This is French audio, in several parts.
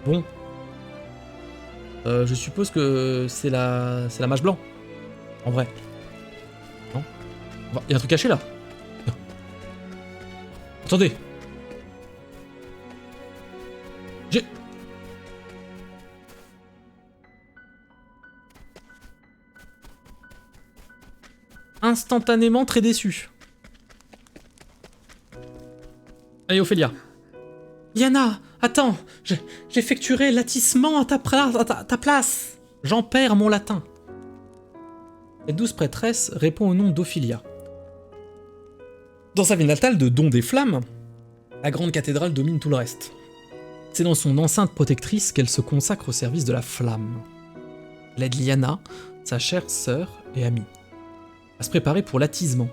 Bon. Je suppose que c'est la mage blanc. En vrai. Non? Il y a un truc caché là. Attendez. J'ai... Instantanément très déçu. Allez, Ophélia. Yana, attends, j'effectuerai l'atissement à ta place. J'en perds mon latin. Cette douce prêtresse répond au nom d'Ophélia. Dans sa ville natale de Don des Flammes, la grande cathédrale domine tout le reste. C'est dans son enceinte protectrice qu'elle se consacre au service de la flamme. Elle aide Liana, sa chère sœur et amie, à se préparer pour l'attisement,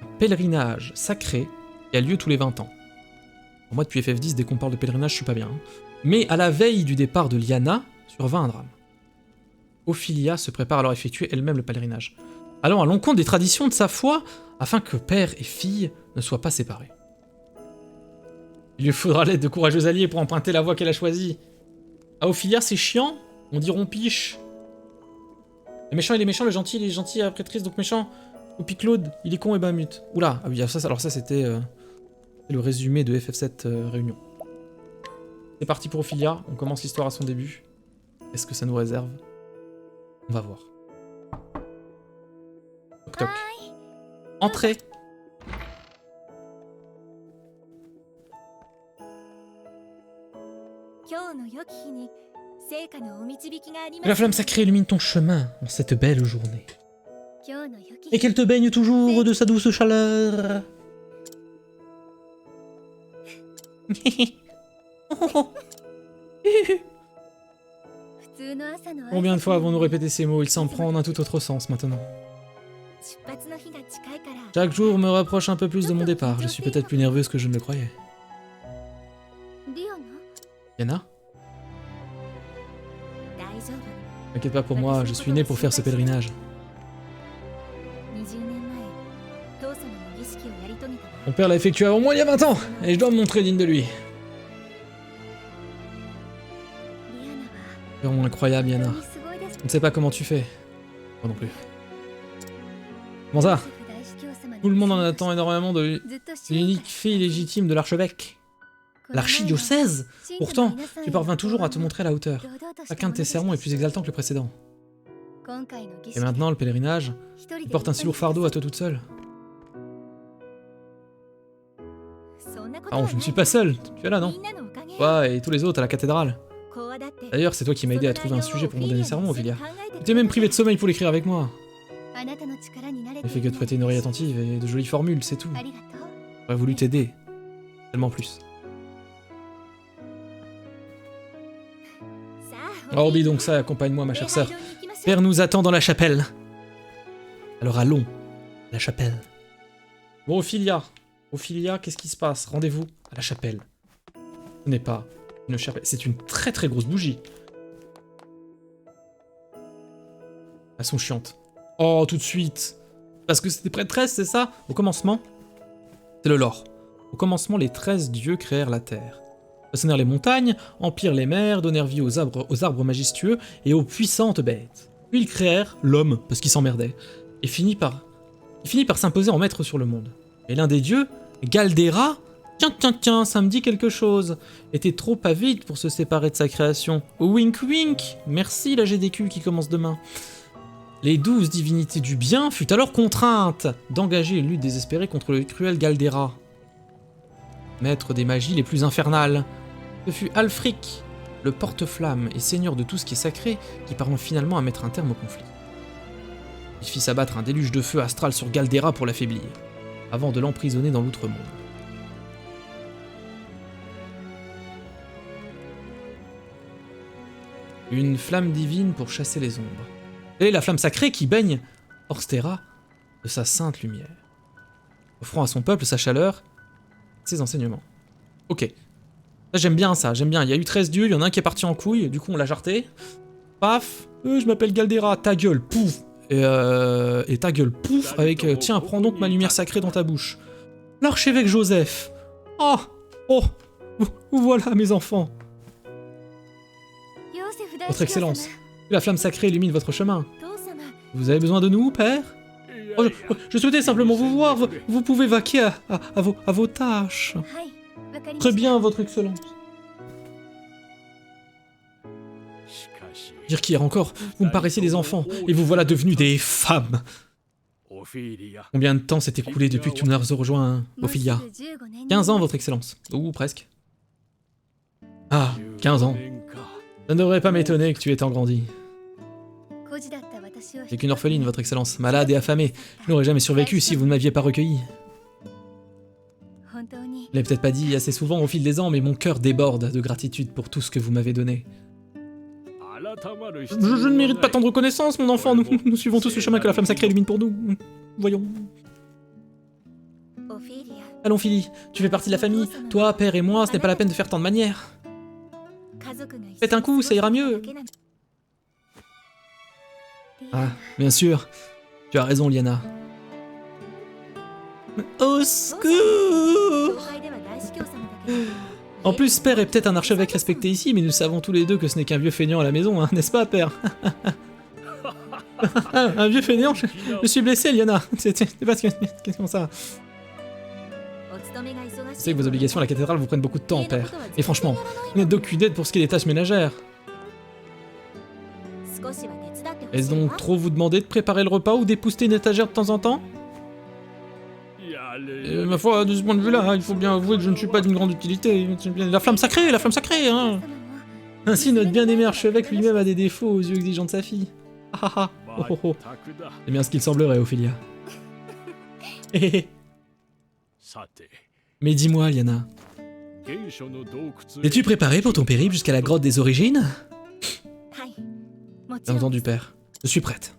un pèlerinage sacré qui a lieu tous les 20 ans. Pour moi, depuis FF10, dès qu'on parle de pèlerinage, je suis pas bien. Mais à la veille du départ de Liana, survint un drame. Ophélia se prépare alors à effectuer elle-même le pèlerinage, allant à l'encontre des traditions de sa foi, afin que père et fille ne soient pas séparés. Il lui faudra l'aide de courageux alliés pour emprunter la voie qu'elle a choisie. À Ophélia, c'est chiant, on dit rompiche. Le méchant, il est méchant, le gentil, il est gentil, la prêtrise, donc méchant. Oupi Claude, il est con et Bahamut. Oula, ah oui, ça, alors ça c'était le résumé de FF7 Réunion. C'est parti pour Ophélia, on commence l'histoire à son début. Qu'est-ce que ça nous réserve? On va voir. Toc toc. Entrez. La flamme sacrée illumine ton chemin en cette belle journée. Et qu'elle te baigne toujours de sa douce chaleur. Combien de fois avons-nous répété ces mots? Il s'en prend en un tout autre sens maintenant. Chaque jour me rapproche un peu plus de mon départ. Je suis peut-être plus nerveuse que je ne le croyais. Yana? T'inquiète pas pour moi, je suis né pour faire ce pèlerinage. Mon père l'a effectué avant moi il y a 20 ans, et je dois me montrer digne de lui. Vraiment incroyable, Yana. Je ne sais pas comment tu fais. Moi non plus. Comment ça? Tout le monde en attend énormément de l'unique fille légitime de l'archevêque. L'archidiocèse? Pourtant, tu parvins toujours à te montrer à la hauteur. Chacun de tes sermons est plus exaltant que le précédent. Et maintenant, le pèlerinage, tu portes un si lourd fardeau à toi toute seule. Ah, je ne suis pas seul, tu es là, non? Toi et tous les autres à la cathédrale. D'ailleurs, c'est toi qui m'as aidé à trouver un sujet pour mon dernier sermon, Ophélia. Tu t'es même privé de sommeil pour l'écrire avec moi. Il fait que de prêter une oreille attentive et de jolies formules, c'est tout. J'aurais voulu t'aider. Tellement plus. Oh, oublie donc ça, accompagne-moi, ma chère sœur. Père nous attend dans la chapelle. Alors allons, la chapelle. Bon, Ophélia. Ophélia, qu'est-ce qui se passe? Rendez-vous à la chapelle. Ce n'est pas une chapelle, c'est une très très grosse bougie. Elles sont chiantes. Oh, tout de suite. Parce que c'était prêtresse, c'est ça? Au commencement, c'est le lore. Au commencement, les 13 dieux créèrent la terre. Façonnèrent les montagnes, empirent les mers, donnèrent vie aux arbres majestueux et aux puissantes bêtes. Puis ils créèrent l'homme, parce qu'il s'emmerdait, et finit par s'imposer en maître sur le monde. Et l'un des dieux, Galdera, tiens, ça me dit quelque chose, était trop avide pour se séparer de sa création. Wink wink, merci la GDQ qui commence demain. Les 12 divinités du bien furent alors contraintes d'engager une lutte désespérée contre le cruel Galdera, maître des magies les plus infernales. Ce fut Alfric, le porte-flamme et seigneur de tout ce qui est sacré, qui parvint finalement à mettre un terme au conflit. Il fit s'abattre un déluge de feu astral sur Galdera pour l'affaiblir, avant de l'emprisonner dans l'outre-monde. Une flamme divine pour chasser les ombres. Elle est la flamme sacrée qui baigne Orstera de sa sainte lumière, offrant à son peuple sa chaleur, ses enseignements. Ok. Ça, j'aime bien ça, j'aime bien. Il y a eu 13 dieux, il y en a un qui est parti en couille, du coup on l'a jarté. Paf, je m'appelle Galdera, ta gueule, pouf. Et ta gueule, pouf, avec tiens, prends donc ma lumière sacrée dans ta bouche. L'archevêque Joseph. Oh, voilà mes enfants. Votre Excellence, que la flamme sacrée illumine votre chemin. Vous avez besoin de nous, père? Oh, je souhaitais simplement vous voir. Vous pouvez vaquer à vos tâches. Très bien, votre Excellence. Dire qu'hier encore, vous me paraissiez des enfants, et vous voilà devenus des femmes. Combien de temps s'est écoulé depuis que tu nous as rejoint, Ophilia? 15 ans, votre Excellence. Ou presque. Ah, 15 ans. Ça ne devrait pas m'étonner que tu aies tant grandi. C'est qu'une orpheline, votre Excellence, malade et affamée. Je n'aurais jamais survécu si vous ne m'aviez pas recueilli. Je l'ai peut-être pas dit assez souvent au fil des ans, mais mon cœur déborde de gratitude pour tout ce que vous m'avez donné. Je ne mérite pas tant de reconnaissance, mon enfant. Nous suivons tous le chemin que la flamme sacrée illumine pour nous. Voyons. Allons, Philly, tu fais partie de la famille. Toi, père et moi, ce n'est pas la peine de faire tant de manières. Faites un coup, ça ira mieux. Ah, bien sûr. Tu as raison, Liana. Au secours! En plus, père est peut-être un archevêque respecté ici, mais nous savons tous les deux que ce n'est qu'un vieux feignant à la maison, hein, n'est-ce pas, père? Un vieux feignant? Je suis blessé, Liana. C'est parce que... Qu'est-ce que ça? Je sais que vos obligations à la cathédrale vous prennent beaucoup de temps, père. Et franchement, vous n'êtes d'aucune aide pour ce qui est des tâches ménagères. Est-ce donc trop vous demander de préparer le repas ou d'épousseter une étagère de temps en temps? Ma foi, de ce point de vue-là, il faut bien avouer que je ne suis pas d'une grande utilité. La flamme sacrée, hein. Ainsi, notre bien-aimé archevêque lui-même a des défauts aux yeux exigeants de sa fille. Ah ah ah, oh oh oh. C'est bien ce qu'il semblerait, Ophilia. Mais dis-moi, Liana, es-tu préparée pour ton périple jusqu'à la grotte des origines? Bien entendu, père. Je suis prête.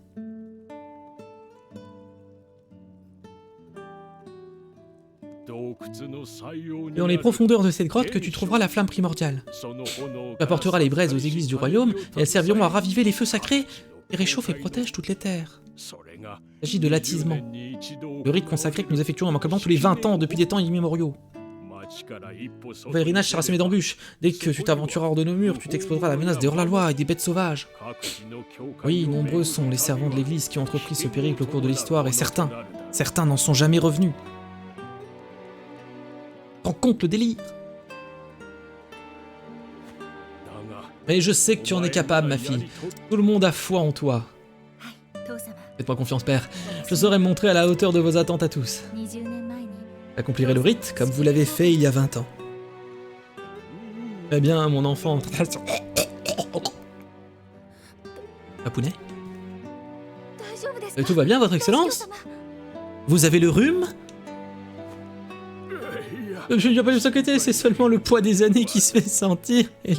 C'est dans les profondeurs de cette grotte que tu trouveras la flamme primordiale. Tu apporteras les braises aux églises du royaume et elles serviront à raviver les feux sacrés et réchauffent et protègent toutes les terres. Il s'agit de l'attisement, le rite consacré que nous effectuons immanquablement tous les 20 ans depuis des temps immémoriaux. Ton pèlerinage sera semé d'embûches. Dès que tu t'aventureras hors de nos murs, tu t'exposeras à la menace des hors-la-loi et des bêtes sauvages. Oui, nombreux sont les servants de l'église qui ont entrepris ce périple au cours de l'histoire et certains n'en sont jamais revenus. Rends compte le délire. Mais je sais que tu en es capable, ma fille. Tout le monde a foi en toi. Faites-moi confiance, père. Je saurai me montrer à la hauteur de vos attentes à tous. J'accomplirai le rite comme vous l'avez fait il y a 20 ans. Très bien, mon enfant. Papounet? Tout va bien, votre Excellence? Vous avez le rhume? Je ne dois pas vous inquiéter, c'est seulement le poids des années qui se fait sentir et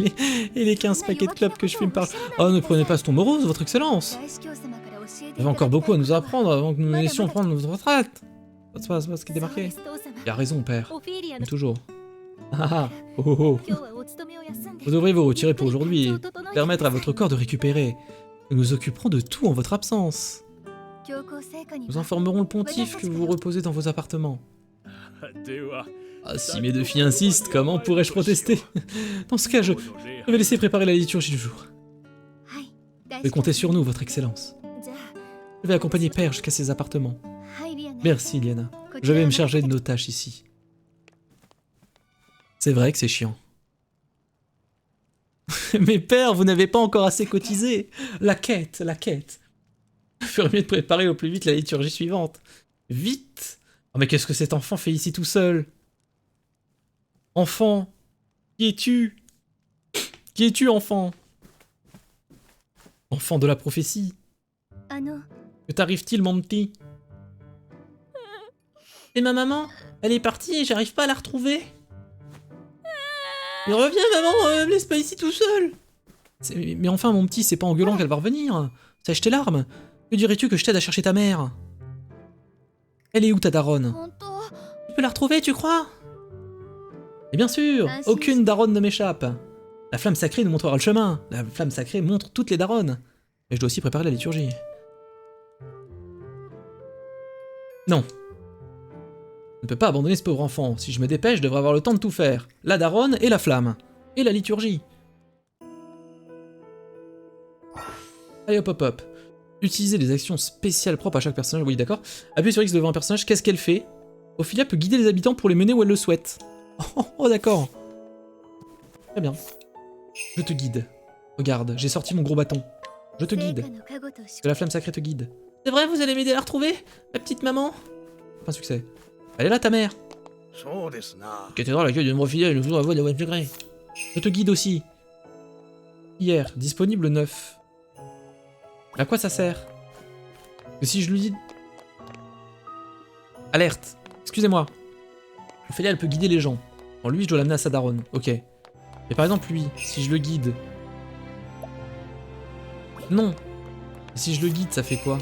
les 15 paquets de clopes que je fume par... Oh, ne prenez pas ce ton morose, votre Excellence. Vous avez encore beaucoup à nous apprendre avant que nous laissions prendre notre retraite. C'est pas ce qui est démarqué. Il a raison, père. Comme toujours. Ah ah, oh oh oh. Vous devrez vous retirer pour aujourd'hui et permettre à votre corps de récupérer. Nous nous occuperons de tout en votre absence. Nous informerons le pontife que vous vous reposez dans vos appartements. Ah, si mes deux filles insistent, comment pourrais-je protester? Dans ce cas, je vais laisser préparer la liturgie du jour. Vous pouvez compter sur nous, votre Excellence. Je vais accompagner Père jusqu'à ses appartements. Merci, Liana. Je vais me charger de nos tâches ici. C'est vrai que c'est chiant. Mais Père, vous n'avez pas encore assez cotisé. La quête. Il ferait mieux de préparer au plus vite la liturgie suivante. Vite! Oh, mais qu'est-ce que cet enfant fait ici tout seul? Enfant, qui es-tu? Qui es-tu, enfant? Enfant de la prophétie. Que t'arrive-t-il, mon petit? C'est ma maman. Elle est partie et j'arrive pas à la retrouver. Mais reviens, maman, me laisse pas ici tout seul. Mais enfin, mon petit, c'est pas en gueulant qu'elle va revenir. Sèche tes larmes. Que dirais-tu que je t'aide à chercher ta mère? Elle est où, ta daronne? Tu peux la retrouver, tu crois? Et bien sûr, aucune daronne ne m'échappe. La flamme sacrée nous montrera le chemin. La flamme sacrée montre toutes les daronnes. Mais je dois aussi préparer la liturgie. Non. Je ne peux pas abandonner ce pauvre enfant. Si je me dépêche, je devrais avoir le temps de tout faire. La daronne et la flamme. Et la liturgie. Allez hop hop hop. Utiliser des actions spéciales propres à chaque personnage, oui d'accord. Appuyez sur X devant un personnage, qu'est-ce qu'elle fait? Ophelia peut guider les habitants pour les mener où elle le souhaite. Oh d'accord. Très bien. Je te guide. Regarde, j'ai sorti mon gros bâton. Je te guide. Que la flamme sacrée te guide. C'est vrai, vous allez m'aider à la retrouver, ma petite maman? Pas un succès. Elle est là ta mère. Cathédrale accueille de nombreux fidèles, nous faisons la voix de la web secret. Je te guide aussi. Hier, disponible 9. À quoi ça sert? Que si je lui dis... Alerte. Excusez-moi. Ophélia, elle peut guider les gens. Bon, lui, je dois l'amener à Sadaron. Ok. Mais par exemple, lui, si je le guide... Non. Si je le guide, ça fait quoi?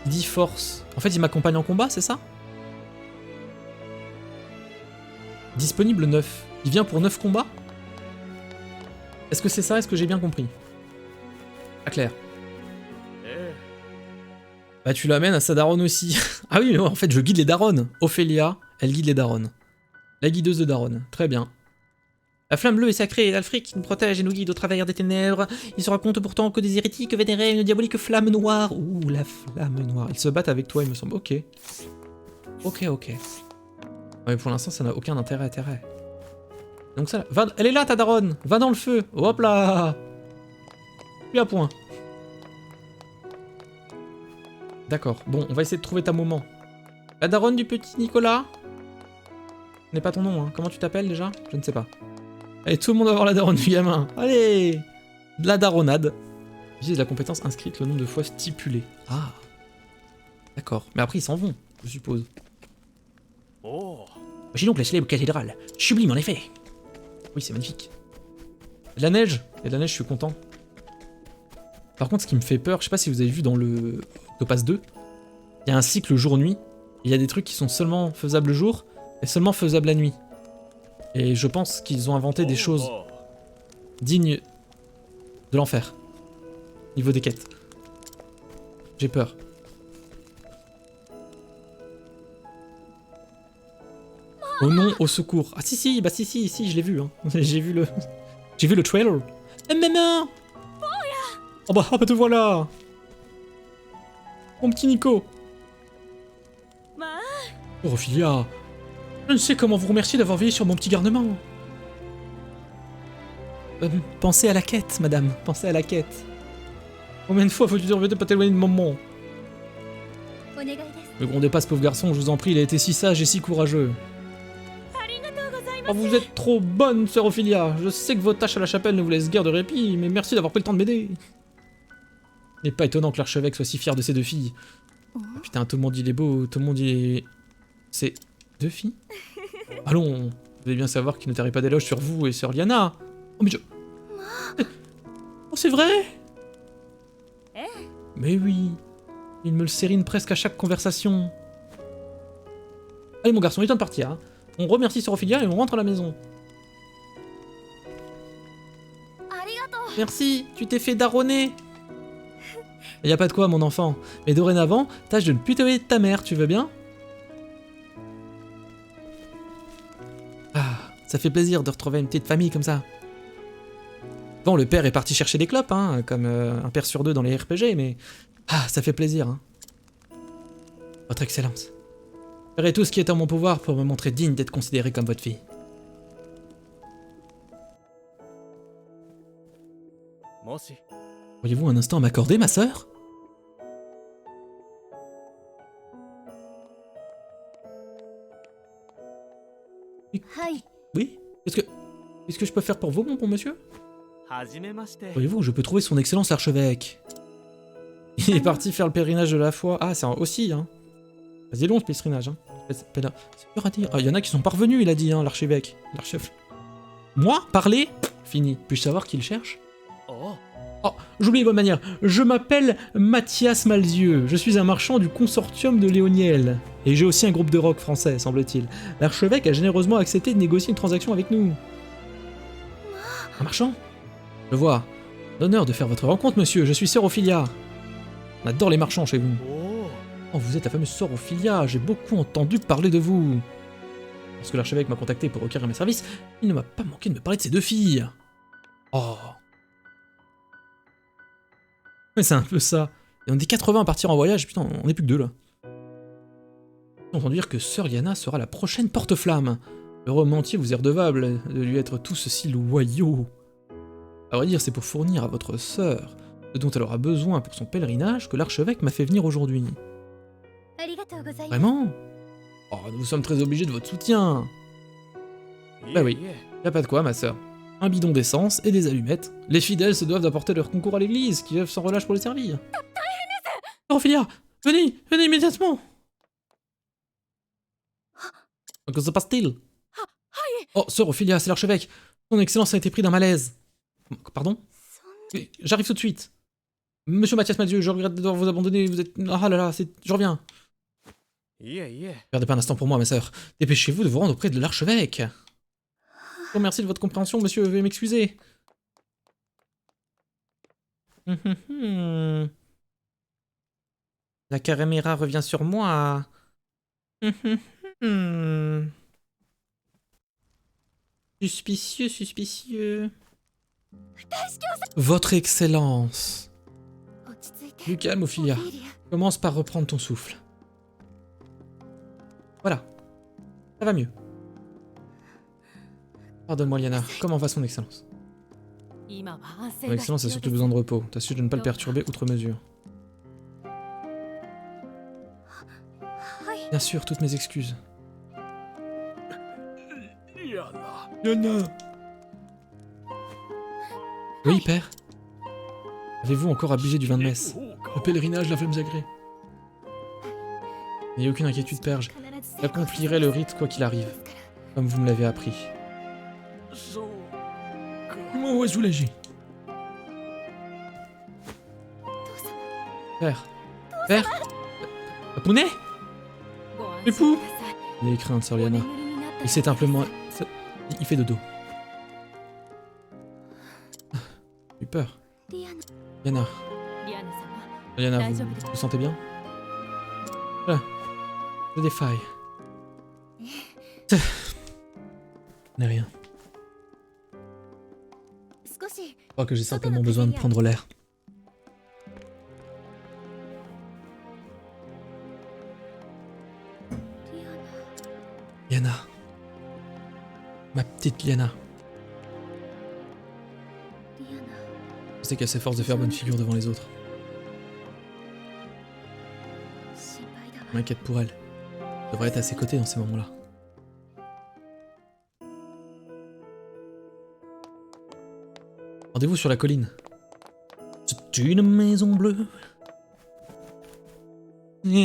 Il dit force. En fait, il m'accompagne en combat, c'est ça? Disponible 9. Il vient pour 9 combats? Est-ce que c'est ça? Est-ce que j'ai bien compris? Pas clair. Bah tu l'amènes à Sadaron aussi. Ah oui, en fait je guide les darons. Ophélia, elle guide les darons. La guideuse de Daron. Très bien. La flamme bleue est sacrée, l'Alfric nous protège et nous guide au travers des ténèbres. Il se raconte pourtant que des hérétiques vénéraient une diabolique flamme noire. Ouh, la flamme noire. Ils se battent avec toi, il me semble. Ok. Ok. Mais pour l'instant, ça n'a aucun intérêt. Donc ça, va, elle est là ta daronne. Va dans le feu. Hop là. Puis à point. D'accord. Bon, on va essayer de trouver ta maman. La daronne du petit Nicolas. Ce n'est pas ton nom, hein. Comment tu t'appelles déjà? Je ne sais pas. Allez, tout le monde va voir la daronne du gamin. Allez. De la daronnade. Utilise la compétence inscrite le nombre de fois stipulé. Ah. D'accord. Mais après, ils s'en vont, je suppose. Oh. J'ai donc la célèbre cathédrale. Sublime, en effet. Oui, c'est magnifique. Il y a de la neige. Il y a de la neige, je suis content. Par contre, ce qui me fait peur, je sais pas si vous avez vu dans le Topaz 2, il y a un cycle jour-nuit. Il y a des trucs qui sont seulement faisables le jour et seulement faisables la nuit. Et je pense qu'ils ont inventé des choses dignes de l'enfer. Niveau des quêtes. J'ai peur. Oh non, au secours. Ah si, bah si, je l'ai vu. Hein. J'ai vu le trailer. Maman. Oh bah te voilà. Mon petit Nico. Oh Ophelia. Je ne sais comment vous remercier d'avoir veillé sur mon petit garnement. Pensez à la quête, madame. Pensez à la quête. Combien de fois faut-il te pas t'éloigner de maman? Ne grondez pas ce pauvre garçon, je vous en prie, il a été si sage et si courageux. Oh, vous êtes trop bonne, sœur Ophelia. Je sais que vos tâches à la chapelle ne vous laissent guère de répit, mais merci d'avoir pris le temps de m'aider. Il n'est pas étonnant que l'archevêque soit si fier de ses 2 filles. Oh, putain, tout le monde il est beau, tout le monde il est... C'est 2 filles? Allons, vous devez bien savoir qu'il ne tarit pas d'éloges sur vous et sur Liana. Oh mais je... Oh c'est vrai? Mais oui, il me le sérine presque à chaque conversation. Allez mon garçon, il est temps de partir. Hein. On remercie sœur Ophelia et on rentre à la maison. Merci, tu t'es fait daronner. Y a pas de quoi mon enfant, mais dorénavant, tâche de ne plus t'aimer de ta mère, tu veux bien? Ah, ça fait plaisir de retrouver une petite famille comme ça. Bon, le père est parti chercher des clopes, hein, comme un père sur 2 dans les RPG, mais... Ah, ça fait plaisir, hein. Votre Excellence. Je ferai tout ce qui est en mon pouvoir pour me montrer digne d'être considéré comme votre fille. Pourriez-vous un instant m'accorder, ma sœur? Oui? Qu'est-ce que je peux faire pour vous, mon bon monsieur? Voyez-vous, je peux trouver son excellence l'archevêque. Il est parti faire le pèlerinage de la foi. Ah, c'est aussi, hein. Vas-y, long, ce pèlerinage, hein. C'est dur à dire. Ah, il y en a qui sont parvenus, il a dit, hein, l'archevêque. Moi? Parler? Fini. Puis-je savoir qui le cherche? Oh, j'oublie bonne manière. Je m'appelle Mathias Malzieux. Je suis un marchand du consortium de Léoniel. Et j'ai aussi un groupe de rock français, semble-t-il. L'archevêque a généreusement accepté de négocier une transaction avec nous. Un marchand? Je vois. L'honneur de faire votre rencontre, monsieur. Je suis sœur Ophelia. On adore les marchands chez vous. Oh, vous êtes la fameuse sœur Ophelia. J'ai beaucoup entendu parler de vous. Lorsque l'archevêque m'a contacté pour requérir mes services, il ne m'a pas manqué de me parler de ses 2 filles. Oh. Mais c'est un peu ça. Et on est 80 à partir en voyage, putain, on est plus que 2 là. J'ai entendu dire que Sœur Liana sera la prochaine porte-flamme. Le romancier vous est redevable de lui être tous si loyaux. À vrai dire, c'est pour fournir à votre sœur ce dont elle aura besoin pour son pèlerinage que l'archevêque m'a fait venir aujourd'hui. Vraiment? Oh, nous sommes très obligés de votre soutien. Bah oui, y a pas de quoi, ma sœur. Un bidon d'essence et des allumettes. Les fidèles se doivent d'apporter leur concours à l'église, qui œuvre sans relâche pour les servir. Ophélia, venez, venez immédiatement. Que se passe-t-il? Oh, sœur Ophélia, c'est l'archevêque. Son excellence a été pris d'un malaise. Pardon? J'arrive tout de suite. Monsieur Mathias Mathieu, je regrette de devoir vous abandonner, vous êtes... Ah là là, je reviens. Perdez pas un instant pour moi, ma sœur. Dépêchez-vous de vous rendre auprès de l'archevêque. Je vous remercie de votre compréhension, monsieur, veuillez m'excuser. La caméra revient sur moi. Suspicieux, suspicieux. Votre Excellence. Du calme, Ophélia. Commence par reprendre ton souffle. Voilà. Ça va mieux. Pardonne-moi, Liana. Comment va son Excellence? Son Excellence a surtout besoin de repos. T'as su de ne pas le perturber outre mesure. Bien sûr, toutes mes excuses. Liana. Oui, père. Avez-vous encore abusé du vin de messe? Le pèlerinage l'a fait me zagrer. N'ayez aucune inquiétude, père. J'accomplirai le rite quoi qu'il arrive, comme vous me l'avez appris. Oh, soulagé. Père. Père. Poney. Époux. Il a craint de Sœur Liana. Il s'est simplement... Il fait dodo. J'ai eu peur. Liana. Liana, vous vous sentez bien? Là. Je défaille. N'est rien. Je crois que j'ai simplement besoin de prendre l'air. Liana. Ma petite Liana. Je sais qu'elle s'efforce de faire bonne figure devant les autres. Je m'inquiète pour elle. Je devrais être à ses côtés dans ces moments-là. Rendez-vous sur la colline. C'est une maison bleue. Vous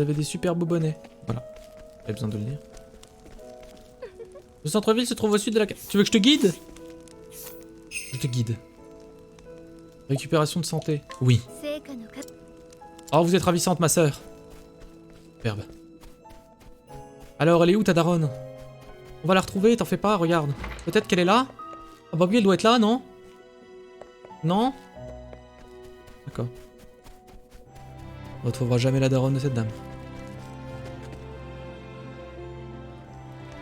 avez des super beaux bonnets. Voilà. J'avais besoin de le lire. Le centre-ville se trouve au sud de la carte. Tu veux que je te guide? Je te guide. Récupération de santé. Oui. Oh, vous êtes ravissante, ma sœur. Superbe. Alors, elle est où, ta daronne? On va la retrouver, t'en fais pas, regarde. Peut-être qu'elle est là? Ah bah oui, elle doit être là, non? Non? D'accord. On retrouvera jamais la daronne de cette dame.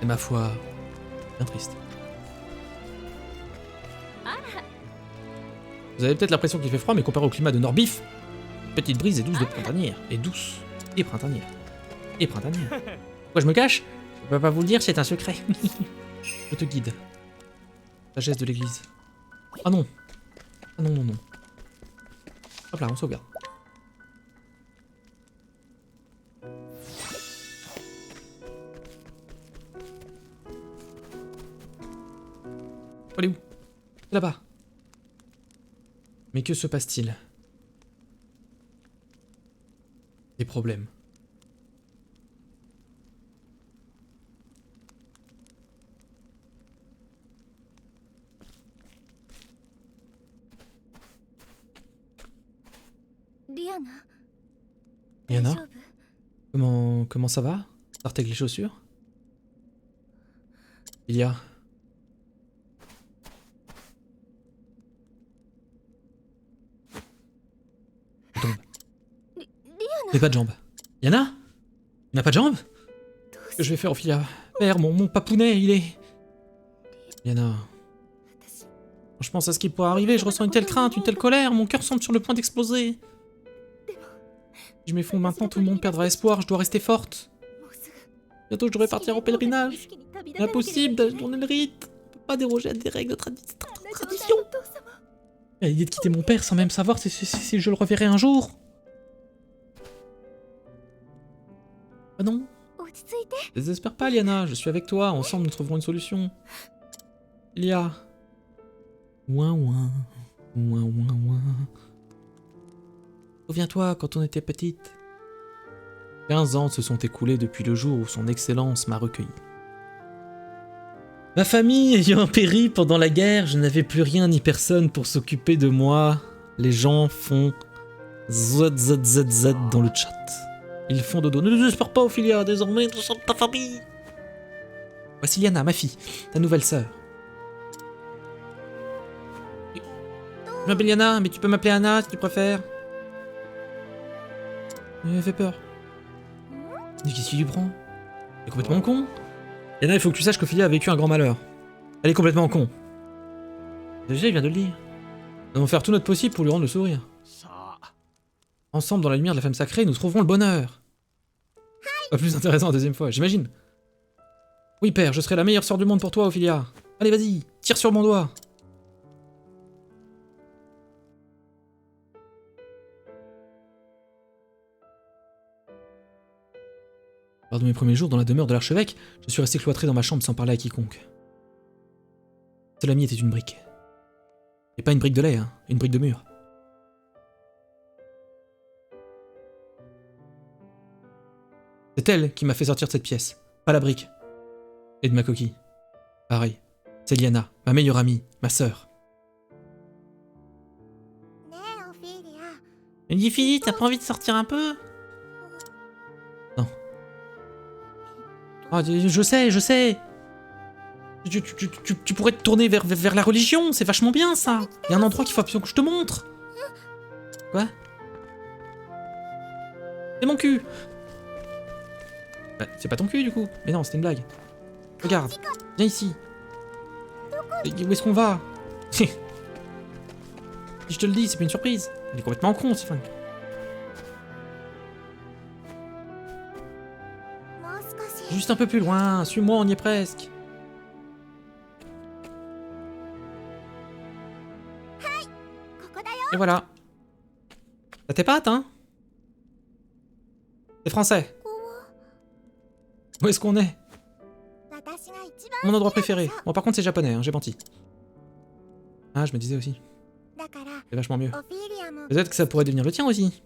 Et ma foi, bien triste. Vous avez peut-être l'impression qu'il fait froid, mais comparé au climat de Norbif, une petite brise est douce de printanière. Et douce. Et printanière. Et printanière. Pourquoi je me cache? Je peux pas vous le dire, c'est un secret. Je te guide. Sagesse de l'église. Ah non. Ah non, non, non. Hop là, on sauvegarde. Elle est où? C'est là-bas. Mais que se passe-t-il? Des problèmes. Liana? Comment ça va? Start avec les chaussures? Il y a... tombe. Il n'a pas de jambes. Liana? Il n'a pas de jambes? Qu'est-ce que je vais faire, Ophélia? Père, mon papounet, il est... Liana. Quand je pense à ce qui pourrait arriver, je ressens une telle crainte, une telle colère, mon cœur semble sur le point d'exploser. Si je m'effondre maintenant, tout le monde perdra espoir, je dois rester forte. Bientôt, je devrais partir en pèlerinage. Impossible de tourner le rite. On peut pas déroger à des règles de tradition. Et l'idée de quitter mon père sans même savoir si je le reverrai un jour. Ah non. Désespère pas, Liana, je suis avec toi, ensemble nous trouverons une solution. Il y a... Ouin ouin, ouin ouin ouin. Souviens-toi quand on était petite. 15 ans se sont écoulés depuis le jour où son excellence m'a recueilli. Ma famille ayant péri pendant la guerre, je n'avais plus rien ni personne pour s'occuper de moi. Les gens font ZZZZ dans le chat. Ils font dodo. Ne désespère pas, Ophilia, désormais nous sommes ta famille. Voici Liana, ma fille, ta nouvelle sœur. Je m'appelle Liana, mais tu peux m'appeler Anna si tu préfères. Elle fait peur. Mais qu'est-ce que tu prends? Elle est complètement con. Liana, il faut que tu saches qu'Ophilia a vécu un grand malheur. Elle est complètement con. Déjà, il vient de le dire. Nous allons faire tout notre possible pour lui rendre le sourire. Ensemble, dans la lumière de la femme sacrée, nous trouverons le bonheur. Pas plus intéressant la deuxième fois, j'imagine. Oui, père, je serai la meilleure sœur du monde pour toi, Ophilia. Allez, vas-y, tire sur mon doigt. Lors de mes premiers jours dans la demeure de l'archevêque, je suis resté cloîtré dans ma chambre sans parler à quiconque. Seule amie était une brique. Et pas une brique de lait, hein, une brique de mur. C'est elle qui m'a fait sortir de cette pièce, pas la brique. Et de ma coquille. Pareil, c'est Liana, ma meilleure amie, ma sœur. Elle dit, Philly, t'as pas envie de sortir un peu? Non. Ah, je sais. Tu pourrais te tourner vers la religion, c'est vachement bien ça. Il y a un endroit qu'il faut absolument que je te montre. Quoi? C'est mon cul. Bah, c'est pas ton cul du coup. Mais non, c'était une blague. Regarde, viens ici. Où est-ce qu'on va? Si je te le dis, c'est pas une surprise. Elle est complètement con, Sifang. Juste un peu plus loin, suis-moi, on y est presque. Et voilà. Ça t'épate, hein? C'est français. Où est-ce qu'on est? Mon endroit préféré. Bon, par contre, c'est japonais, hein, j'ai menti. Ah, je me disais aussi. C'est vachement mieux. Peut-être que ça pourrait devenir le tien aussi.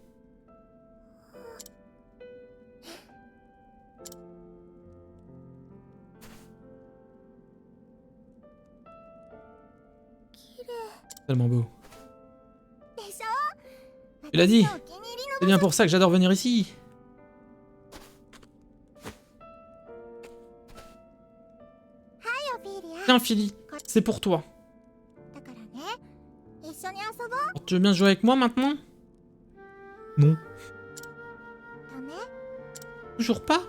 Tellement beau. Tu l'as dit. C'est bien pour ça que j'adore venir ici. Tiens, Philly, c'est pour toi. Tu veux bien jouer avec moi maintenant? Non. Toujours pas?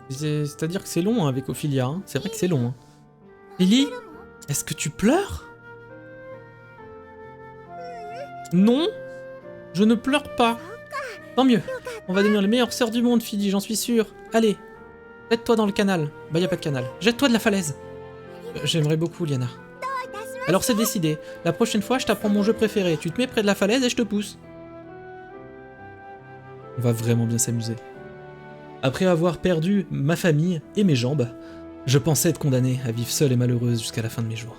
C'est-à-dire que c'est long hein, avec Ophilia, hein. C'est vrai que c'est long. Hein. Philly, est-ce que tu pleures? Non, je ne pleure pas. Tant mieux. On va devenir les meilleures sœurs du monde, Philly, j'en suis sûr. Allez, jette-toi dans le canal. Bah y a pas de canal. Jette-toi de la falaise. J'aimerais beaucoup, Liana. Alors c'est décidé. La prochaine fois, je t'apprends mon jeu préféré. Tu te mets près de la falaise et je te pousse. On va vraiment bien s'amuser. Après avoir perdu ma famille et mes jambes, je pensais être condamnée à vivre seule et malheureuse jusqu'à la fin de mes jours.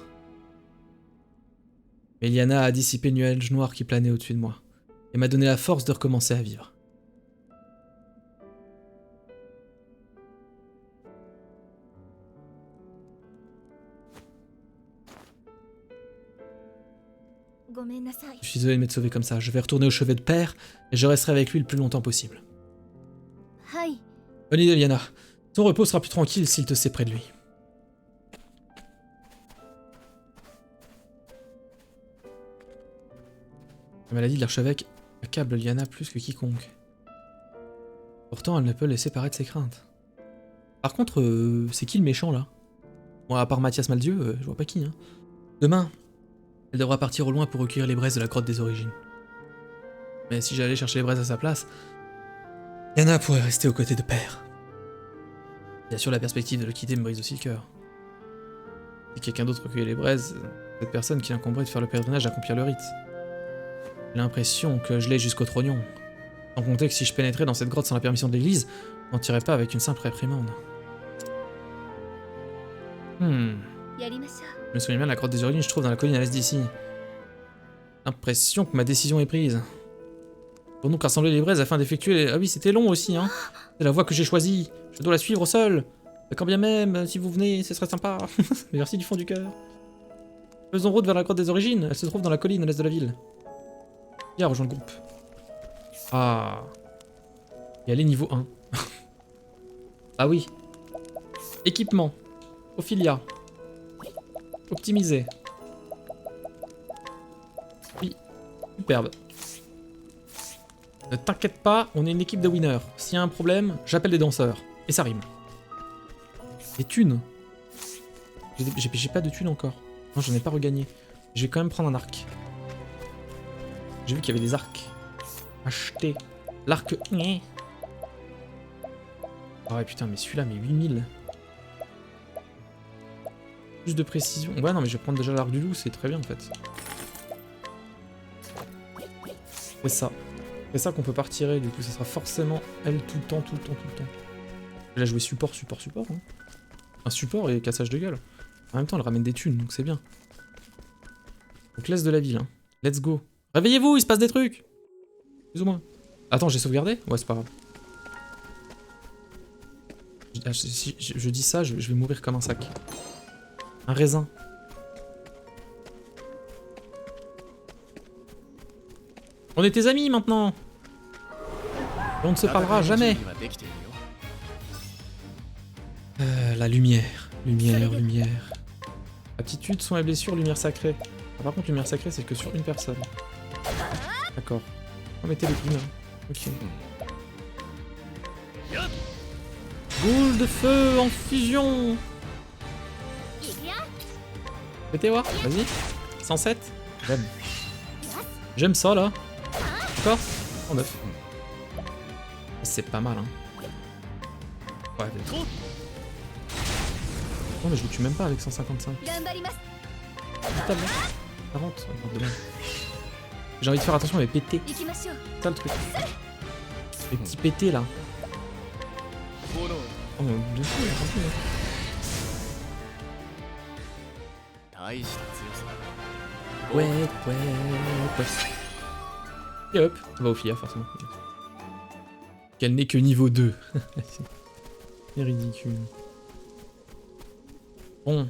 Mais Liana a dissipé le nuage noir qui planait au-dessus de moi, et m'a donné la force de recommencer à vivre. Je suis désolé de m'être sauvé comme ça, je vais retourner au chevet de père, et je resterai avec lui le plus longtemps possible. Bonne idée, Liana. Ton repos sera plus tranquille s'il te sait près de lui. La maladie de l'archevêque accable Liana plus que quiconque. Pourtant, elle ne peut laisser paraître ses craintes. Par contre, c'est qui le méchant là? Bon, à part Mathias Maldieu, je vois pas qui. Hein. Demain, elle devra partir au loin pour recueillir les braises de la grotte des origines. Mais si j'allais chercher les braises à sa place, Yana pourrait rester aux côtés de Père. Bien sûr, la perspective de le quitter me brise aussi le cœur. Si quelqu'un d'autre recueillait les braises, cette personne qui incomberait de faire le pèlerinage d'accomplir le rite. J'ai l'impression que je l'ai jusqu'au trognon. Sans compter que si je pénétrais dans cette grotte sans la permission de l'église, on n'en tirerait pas avec une simple réprimande. Je me souviens bien de la grotte des origines, je trouve dans la colline à l'est d'ici. L'impression que ma décision est prise. Pour nous rassembler les braises afin d'effectuer les... Ah oui, c'était long aussi, hein. C'est la voie que j'ai choisie. Je dois la suivre seul. Et quand bien même, si vous venez, ce serait sympa. Merci du fond du cœur. Faisons route vers la grotte des origines. Elle se trouve dans la colline à l'est de la ville. Viens, rejoins le groupe. Ah. Et allez niveau 1. Ah oui. Équipement. Ophilia. Optimisé. Oui. Superbe. Ne t'inquiète pas, on est une équipe de winners. S'il y a un problème, j'appelle des danseurs. Et ça rime. Des thunes. J'ai pas de thunes encore. Non, j'en ai pas regagné. Je vais quand même prendre un arc. J'ai vu qu'il y avait des arcs. Acheter. L'arc... Ah ouais, putain, mais celui-là, mais 8000. Plus de précision. Ouais, non, mais je vais prendre déjà l'arc du loup, c'est très bien, en fait. C'est ça. C'est ça qu'on peut pas retirer, du coup, ça sera forcément elle tout le temps, tout le temps, tout le temps. Elle a joué support, support, support. Hein. Un support et cassage de gueule. En même temps, elle ramène des thunes, donc c'est bien. Donc l'est de la ville, hein. Let's go. Réveillez-vous, il se passe des trucs. Plus ou moins. Attends, j'ai sauvegardé? Ouais, c'est pas grave. Si je dis ça, je vais mourir comme un sac. Un raisin. On est tes amis maintenant. Et on ne se parlera jamais. La lumière. Lumière, lumière. Aptitude, soins et blessures, lumière sacrée. Ah, par contre, lumière sacrée, c'est que sur une personne. D'accord. On mettait les plumes. Ok. Boule de feu en fusion. Pété voir, vas-y. 107. J'aime. J'aime ça là. D'accord 109. C'est pas mal hein. Ouais, non mais je le tue même pas avec 155. Putain, 40. J'ai envie de faire attention à mes pétés. C'est ça le truc. Les petits pétés là. Oh mon dieu, ouais, ouais, ouais. Et hop, on va au Fia forcément. Qu'elle n'est que niveau 2. C'est ridicule. Bon.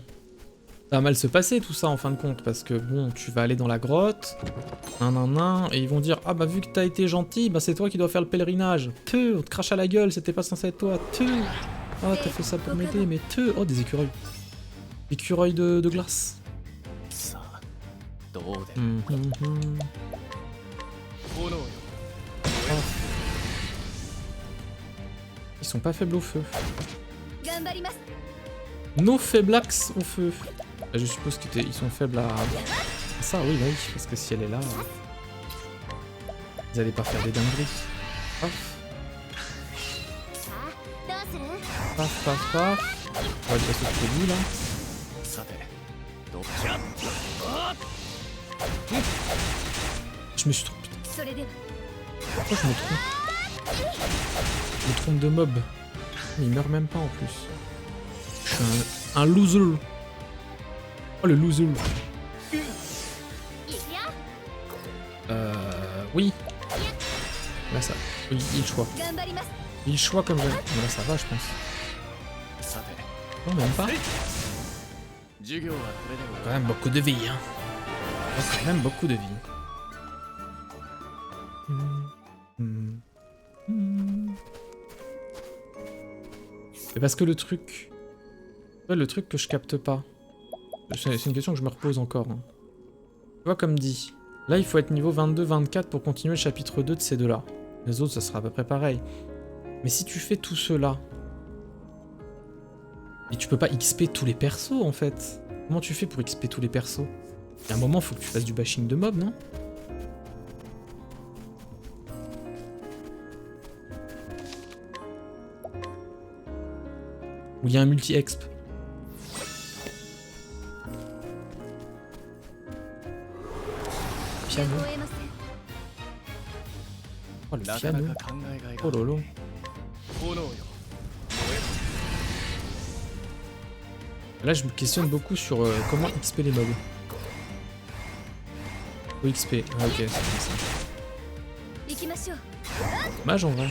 Ça va mal se passer tout ça en fin de compte, parce que bon, tu vas aller dans la grotte, et ils vont dire « Ah bah vu que t'as été gentil, bah c'est toi qui dois faire le pèlerinage. Peu, on te crache à la gueule, c'était pas censé être toi. Peu. Ah t'as fait ça pour m'aider, mais peu. Oh des écureuils. Écureuils de glace. Ils sont pas faibles au feu. Nos faiblax au feu. Je suppose qu'ils sont faibles à... Ça, oui, oui, parce que si elle est là... Ils allaient pas faire des dingueries. Paf. Paf, paf, paf. On va le passer au bout, là. Je me suis trompé. Pourquoi je me trompe? Je me trompe de mob. Mais il meurt même pas en plus. Je suis un loser. Oh le loser. Oui. Là ça. Oui, il choix. Il choix comme j'aime. Mais là ça va je pense. Non même pas. Quand même beaucoup de vie hein. Quand même beaucoup de vie. Et parce que le truc que je capte pas, c'est une question que je me repose encore. Hein. Tu vois comme dit, là il faut être niveau 22-24 pour continuer le chapitre 2 de ces deux-là. Les autres ça sera à peu près pareil. Mais si tu fais tout cela, Et tu peux pas XP tous les persos en fait. Comment tu fais pour XP tous les persos? Il y a un moment, faut que tu fasses du bashing de mob, non? Ou il y a un multi-exp. Piano. Oh le piano. Oh lolo. Là je me questionne beaucoup sur comment XP les mobs. Ou XP, ah ok, c'est comme ça. Dommage en vrai.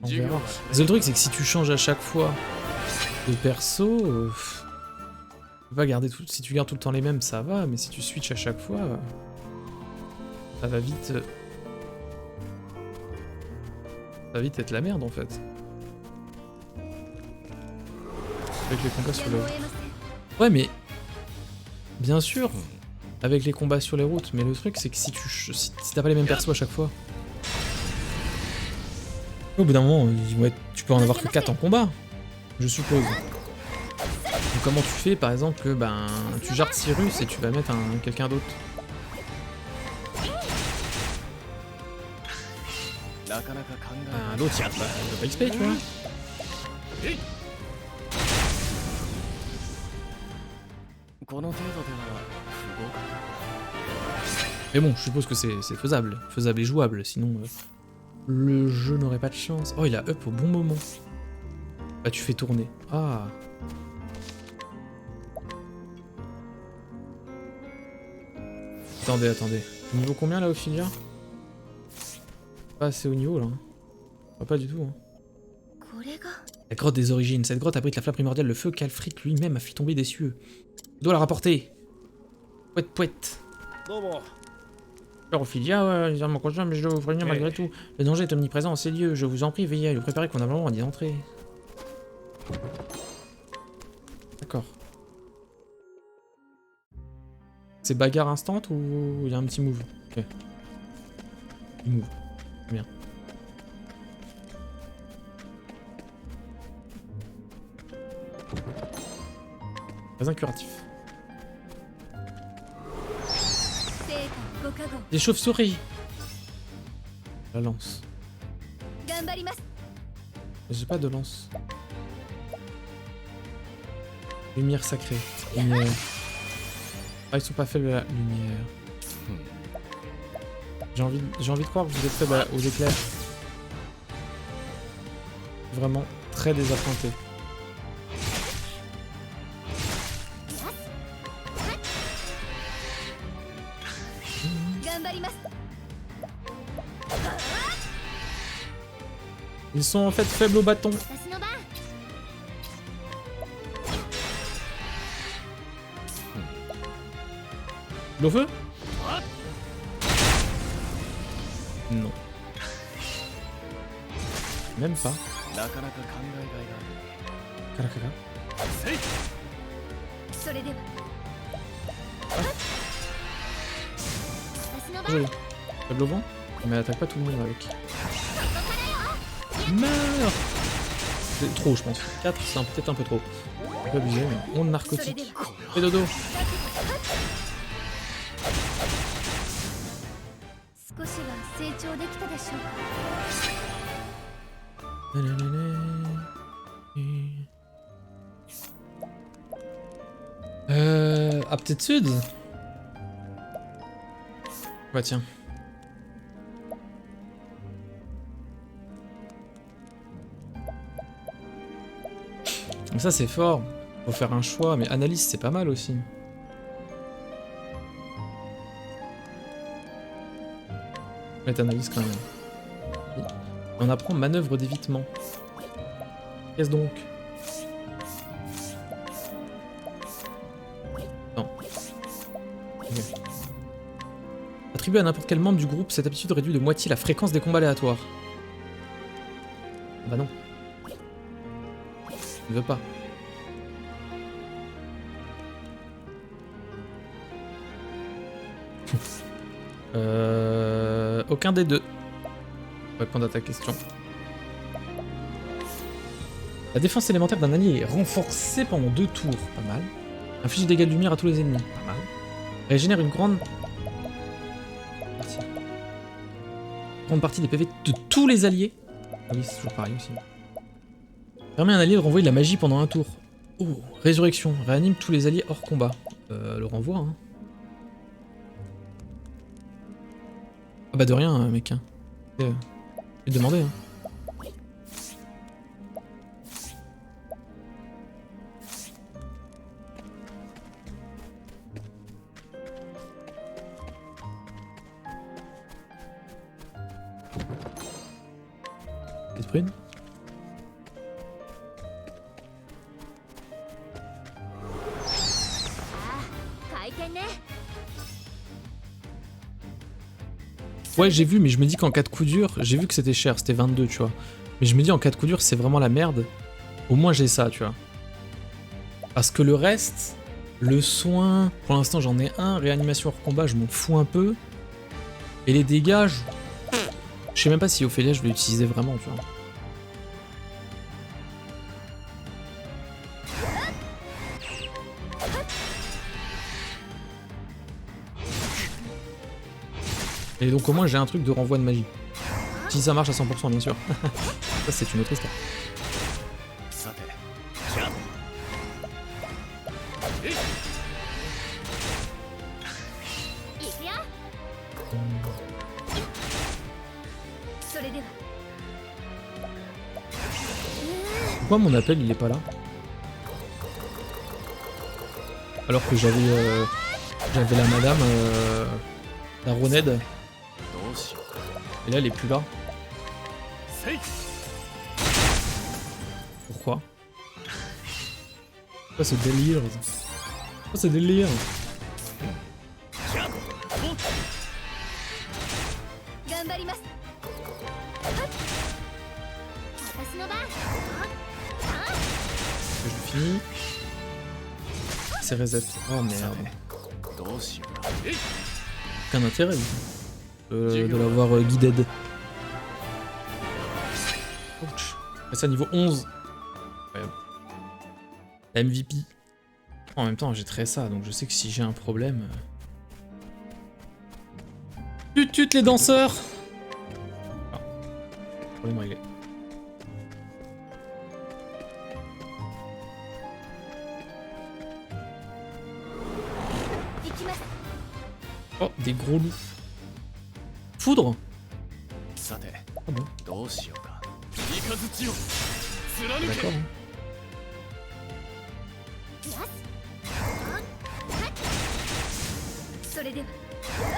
On verra. Le seul truc c'est que si tu changes à chaque fois de perso, tu peux pas garder tout. Si tu gardes tout le temps les mêmes, ça va, mais si tu switches à chaque fois, ça va vite. Ça va vite être la merde en fait. Avec les combats sur les routes. Ouais, mais bien sûr, avec les combats sur les routes, mais le truc c'est que si t'as pas les mêmes persos à chaque fois, au bout d'un moment, tu peux en avoir que 4 en combat, je suppose. Donc comment tu fais par exemple que tu jardes Cyrus et tu vas mettre quelqu'un d'autre? L'autre il va pas XP, tu vois. Mais bon, je suppose que c'est faisable. Faisable et jouable, sinon le jeu n'aurait pas de chance. Oh, il a up au bon moment. Bah, tu fais tourner. Ah. Attendez. Niveau combien là, Ophilia? Pas assez haut niveau là. Pas du tout. Hein. La grotte des origines. Cette grotte abrite la flamme primordiale, le feu qu'Alfric lui-même a fait tomber des cieux. Il doit la rapporter. Pouette. Ophilia, ouais, les armes conscients, mais je dois vous prévenir malgré tout. Le danger est omniprésent en ces lieux. Je vous en prie, veillez à le préparer convenablement à d'y entrer. D'accord. C'est bagarre instant ou il y a un petit move? Ok. Move. Bien. Pas un curatif. Des chauves-souris. La lance. J'ai pas de lance. Lumière sacrée. Lumière. Ah, ils sont pas faits de la lumière. J'ai envie de croire que vous êtes faits aux éclairs. Vraiment très désappointé. Ils sont en fait faibles au bâton. Le feu? Non. Même pas. Karakaka. Joli. Faible au vent? Mais elle attaque pas tout le monde avec. Meurs! C'est trop, je pense. 4, c'est peut-être un peu trop. On peut abuser, mais onde narcotique. Fais dodo! Aptitude? Bah tiens. Donc ça c'est fort. Faut faire un choix, mais analyse c'est pas mal aussi. Mettre analyse quand même. On apprend manœuvre d'évitement. Qu'est-ce donc? Non. Okay. Attribuer à n'importe quel membre du groupe, cette aptitude réduit de moitié la fréquence des combats aléatoires. Bah non. Je ne veux pas. Aucun des deux. Pour répondre à ta question. La défense élémentaire d'un allié est renforcée pendant 2 tours. Pas mal. Inflige des dégâts de lumière à tous les ennemis. Pas mal. Régénère une grande partie des PV de tous les alliés. Ah oui, c'est toujours pareil aussi. Permet à un allié de renvoyer de la magie pendant un tour. Oh, résurrection. Réanime tous les alliés hors combat. Le renvoi, hein. Ah bah de rien, mec. Hein. Je vais demander, hein. Petite prune. Ouais, j'ai vu, mais je me dis qu'en cas de coup dur, j'ai vu que c'était cher, c'était 22, tu vois. Mais je me dis en cas de coup dur, c'est vraiment la merde. Au moins j'ai ça, tu vois. Parce que le reste, le soin, pour l'instant j'en ai un, réanimation hors combat, je m'en fous un peu. Et les dégâts, je sais même pas si Ophélia je vais l'utiliser vraiment, tu vois. Et donc au moins j'ai un truc de renvoi de magie. Si ça marche à 100% bien sûr. Ça c'est une autre histoire. Pourquoi mon appel il est pas là? Alors que j'avais la madame la Roned. Et là elle est plus là. Pourquoi? Pourquoi ce délire? Pourquoi ce délire? Je finis. C'est reset. Oh merde. Aucun intérêt de l'avoir guided. Ouch. Et ça niveau 11. Incroyable. La MVP. En même temps j'ai très ça, donc je sais que si j'ai un problème... Tut les danseurs. Ah. Problème réglé. Oh, des gros loups. Foudre? Ah bon. D'accord. Hein.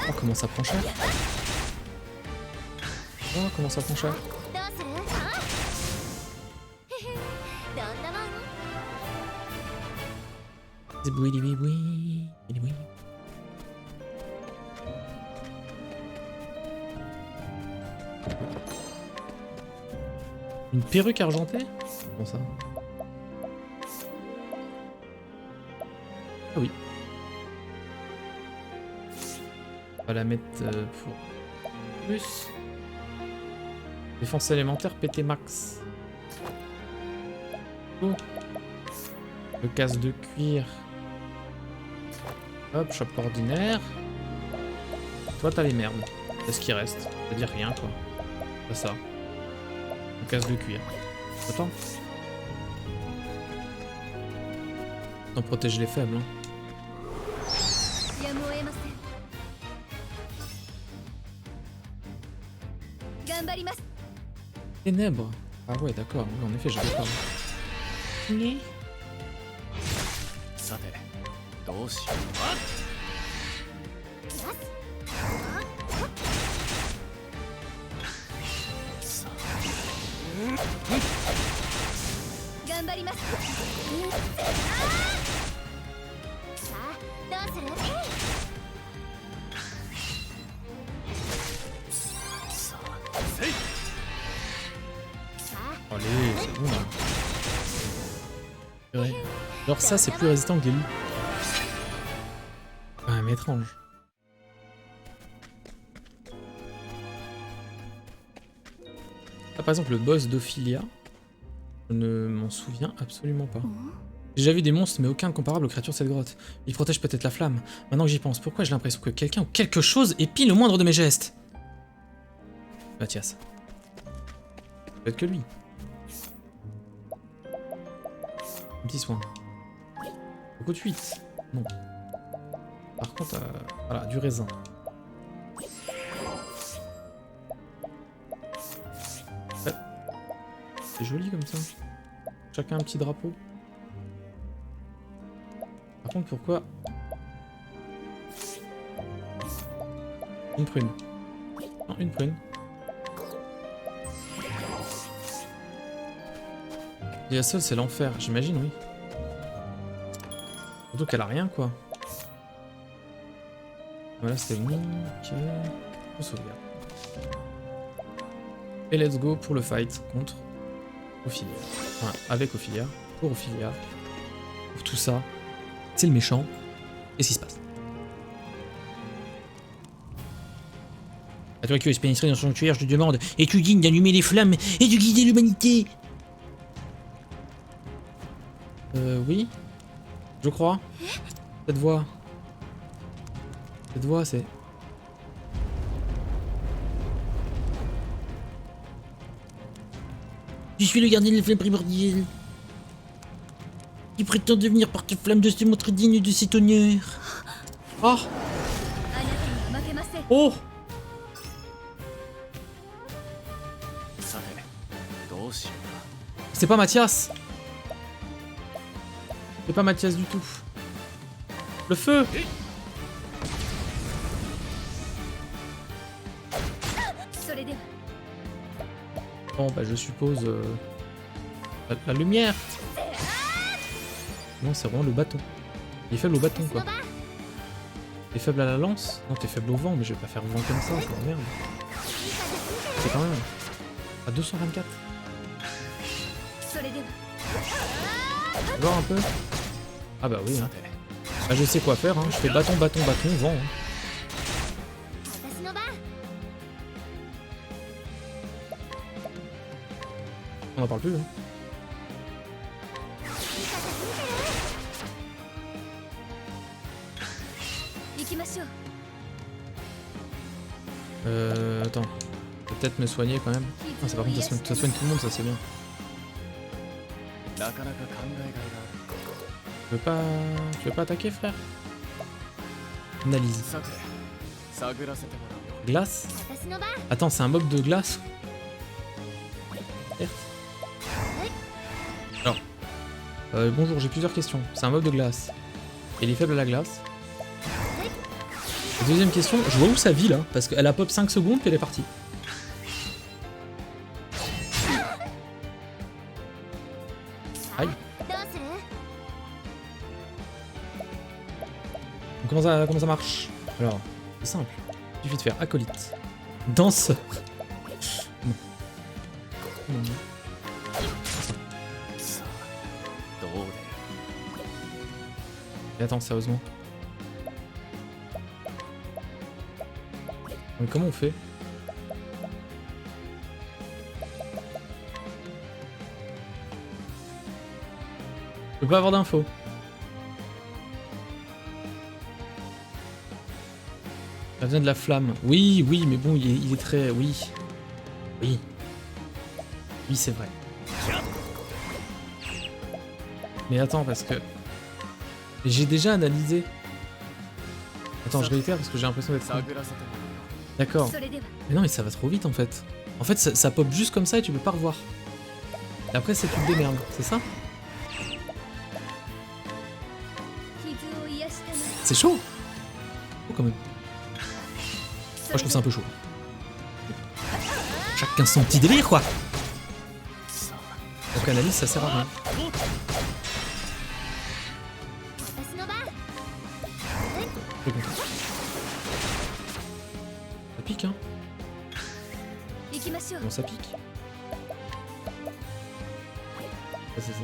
Oh, comment ça prend cher? Oh, comment ça prend cher? Une perruque argentée? Comment ça? Ah oui. On va la mettre pour plus. Défense élémentaire PT max. Oh. Le casque de cuir. Hop, shop ordinaire. Toi t'as les merdes. C'est ce qui reste. C'est-à-dire rien quoi. Pas ça. Le casque de cuir. Attends. On protège les faibles. Hein. Ténèbres. Ah ouais d'accord, oui, en effet j'avais pas. Oui. Allez, c'est bon là. Ouais. Alors ça c'est plus résistant que les loups. Ah mais étrange. Ah, par exemple, le boss d'Ophilia, je ne m'en souviens absolument pas. J'ai déjà vu des monstres, mais aucun comparable aux créatures de cette grotte. Ils protègent peut-être la flamme. Maintenant que j'y pense, pourquoi j'ai l'impression que quelqu'un ou quelque chose épie le moindre de mes gestes? Mathias. Peut-être que lui. Un petit soin. Beaucoup de fuite. Non. Par contre, voilà, du raisin. Ouais. C'est joli comme ça. Chacun un petit drapeau. Par contre, pourquoi... Une prune. Non, une prune. Et la seule, c'est l'enfer, j'imagine, oui. Surtout qu'elle a rien, quoi. Voilà, c'était bon. Ok. On sauvegarde. Et let's go pour le fight contre Ophilia. Enfin, avec Ophilia. Pour Ophilia. Pour tout ça. C'est le méchant. Qu'est-ce qui se passe? À toi qui veux pénétrer dans son sanctuaire, je te demande, es-tu digne d'allumer les flammes et de guider l'humanité? Oui. Je crois. Cette voix. Cette voix, c'est... Je suis le gardien de la flamme primordiale. Qui prétend devenir porte-flamme de se montrer digne de cet honneur. Oh. Oh. C'est pas Mathias. C'est pas Mathias du tout. Le feu. Bon bah je suppose la lumière. Non, c'est vraiment le bâton. Il est faible au bâton quoi. T'es faible à la lance? Non, t'es faible au vent, mais je vais pas faire vent comme ça, c'est merde. C'est quand même à 224. Voir un peu. Ah bah oui. Hein. Bah je sais quoi faire, hein. Je fais bâton, bâton, bâton, vent. Hein. On en parle plus. Hein. Attends. Je vais peut-être me soigner quand même. Ah, ça par contre ça soigne tout le monde, ça c'est bien. Tu veux pas attaquer frère? Analyse. Glace? Attends, c'est un mob de glace? Alors. Bonjour, j'ai plusieurs questions. C'est un mob de glace. Il est faible à la glace. La deuxième question, je vois où ça vit là, parce qu'elle a pop 5 secondes puis elle est partie. Aïe. Donc, comment ça marche? Alors, c'est simple. Il suffit de faire acolyte. Danseur. Non. Et attends, sérieusement. Mais comment on fait? Je peux pas avoir d'infos. Ça vient de la flamme. Oui, oui, mais bon, il est très... Oui. Oui. Oui, c'est vrai. Mais attends, parce que... J'ai déjà analysé. Attends, je réitère parce que j'ai l'impression d'être... D'accord. Mais non, mais ça va trop vite en fait. En fait, ça pop juste comme ça et tu peux pas revoir. Et après, c'est tu te démerdes, c'est ça? C'est chaud. Oh, quand même. Moi, je trouve ça un peu chaud. Chacun son petit délire, quoi. Donc, analyse, ça sert à rien. Je suis content. Ça pique, hein. Bon, ça pique. Ça, c'est ça.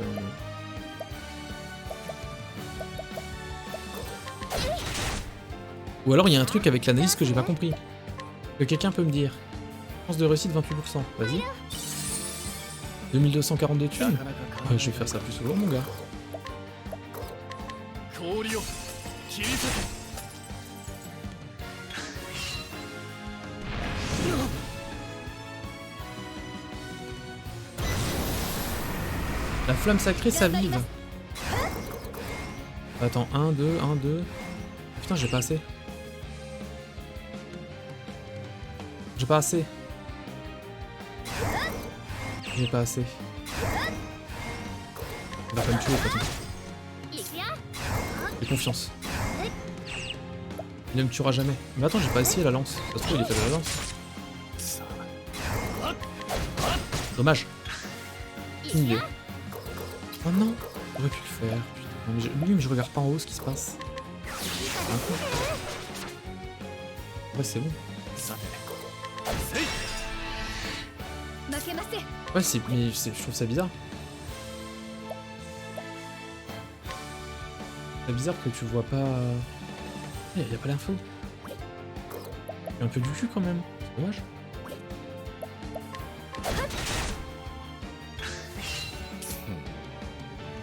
Ou alors il y a un truc avec l'analyse que j'ai pas compris. Que quelqu'un peut me dire. Chance de réussite 28%. Vas-y. 2242 thunes. Ouais, je vais faire ça plus souvent, mon gars. 氷を切り裂け La flamme sacrée s'avive. Attends, 1, 2, 1, 2. Putain, j'ai pas assez. J'ai pas assez. J'ai pas assez. Il va pas me tuer, de toute façon. J'ai confiance. Il ne me tuera jamais. Mais attends, j'ai pas essayé la lance. Ça se trouve, il est fait la lance. Dommage. Aucune idée. Oh non, j'aurais pu le faire. Putain. Mais je regarde pas en haut ce qui se passe. Ouais, c'est bon. Ouais, mais je trouve ça bizarre. C'est bizarre que tu vois pas... Il y a pas l'info. Il y a un peu du cul quand même. C'est dommage.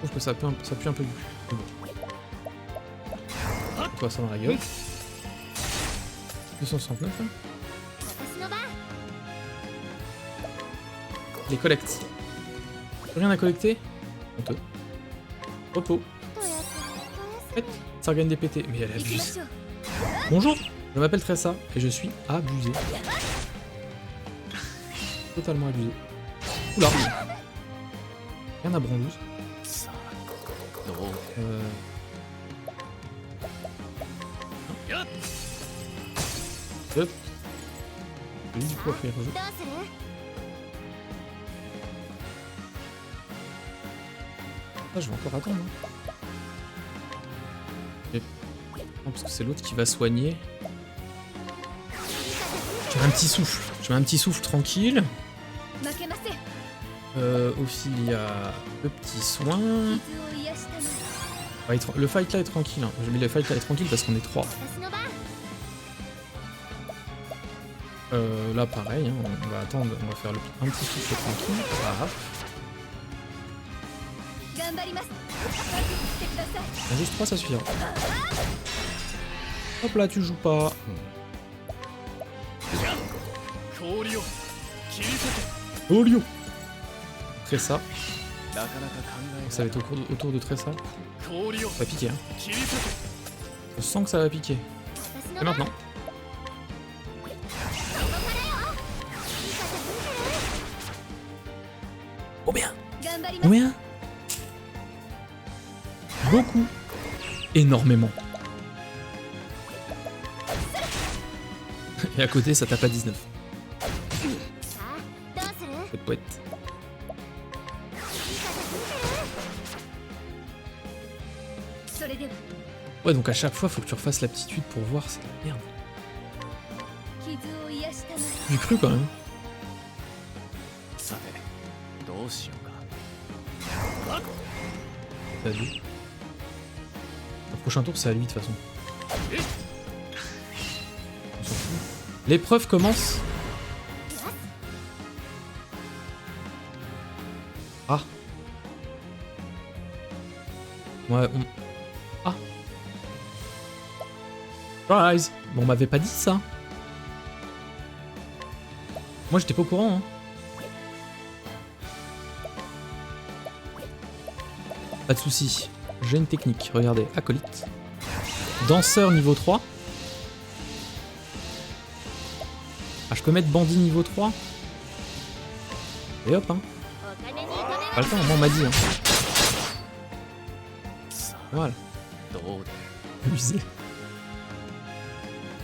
Je trouve que ça pue un peu du cul. Toi ça dans la gueule. 269 hein. Les collectes. Rien à collecter. Honteux. Repos. Ça regagne des PT. Mais elle abuse. Bonjour, je m'appelle Tressa et je suis abusé. Totalement abusé. Oula. Rien à bronze. Hop. Je vais du coup faire un jeu. Ah, je vais encore attendre. Hein. Et... Non, parce que c'est l'autre qui va soigner. Je mets un petit souffle. Je mets un petit souffle tranquille. Ophilia, le petit soin. Le fight là est tranquille. Hein. Je mets le fight là est tranquille parce qu'on est 3. Là pareil, hein. On va attendre, on va faire un petit souffle tranquille. Ah. Juste 3 ça suffira. Hop là tu joues pas. Olio. Tressa. Ça va être autour de Tressa. Ça va piquer hein. Je sens que ça va piquer. Et maintenant. Combien? Combien? Beaucoup. Énormément. Et à côté, ça tape à 19. Cette poète. Ouais, donc à chaque fois, faut que tu refasses l'aptitude pour voir, c'est la merde. J'ai cru quand même. C'est à lui. Le prochain tour, c'est à lui de toute façon. On s'en fout. L'épreuve commence. Ah. Ouais, on... Ah. Surprise. Bon, on m'avait pas dit ça. Moi, j'étais pas au courant, hein. Pas de soucis. J'ai une technique. Regardez, acolyte. Danseur niveau 3. Ah, je peux mettre bandit niveau 3. Et hop, hein. Pas le temps, moi on m'a dit, hein. Voilà. Abusé.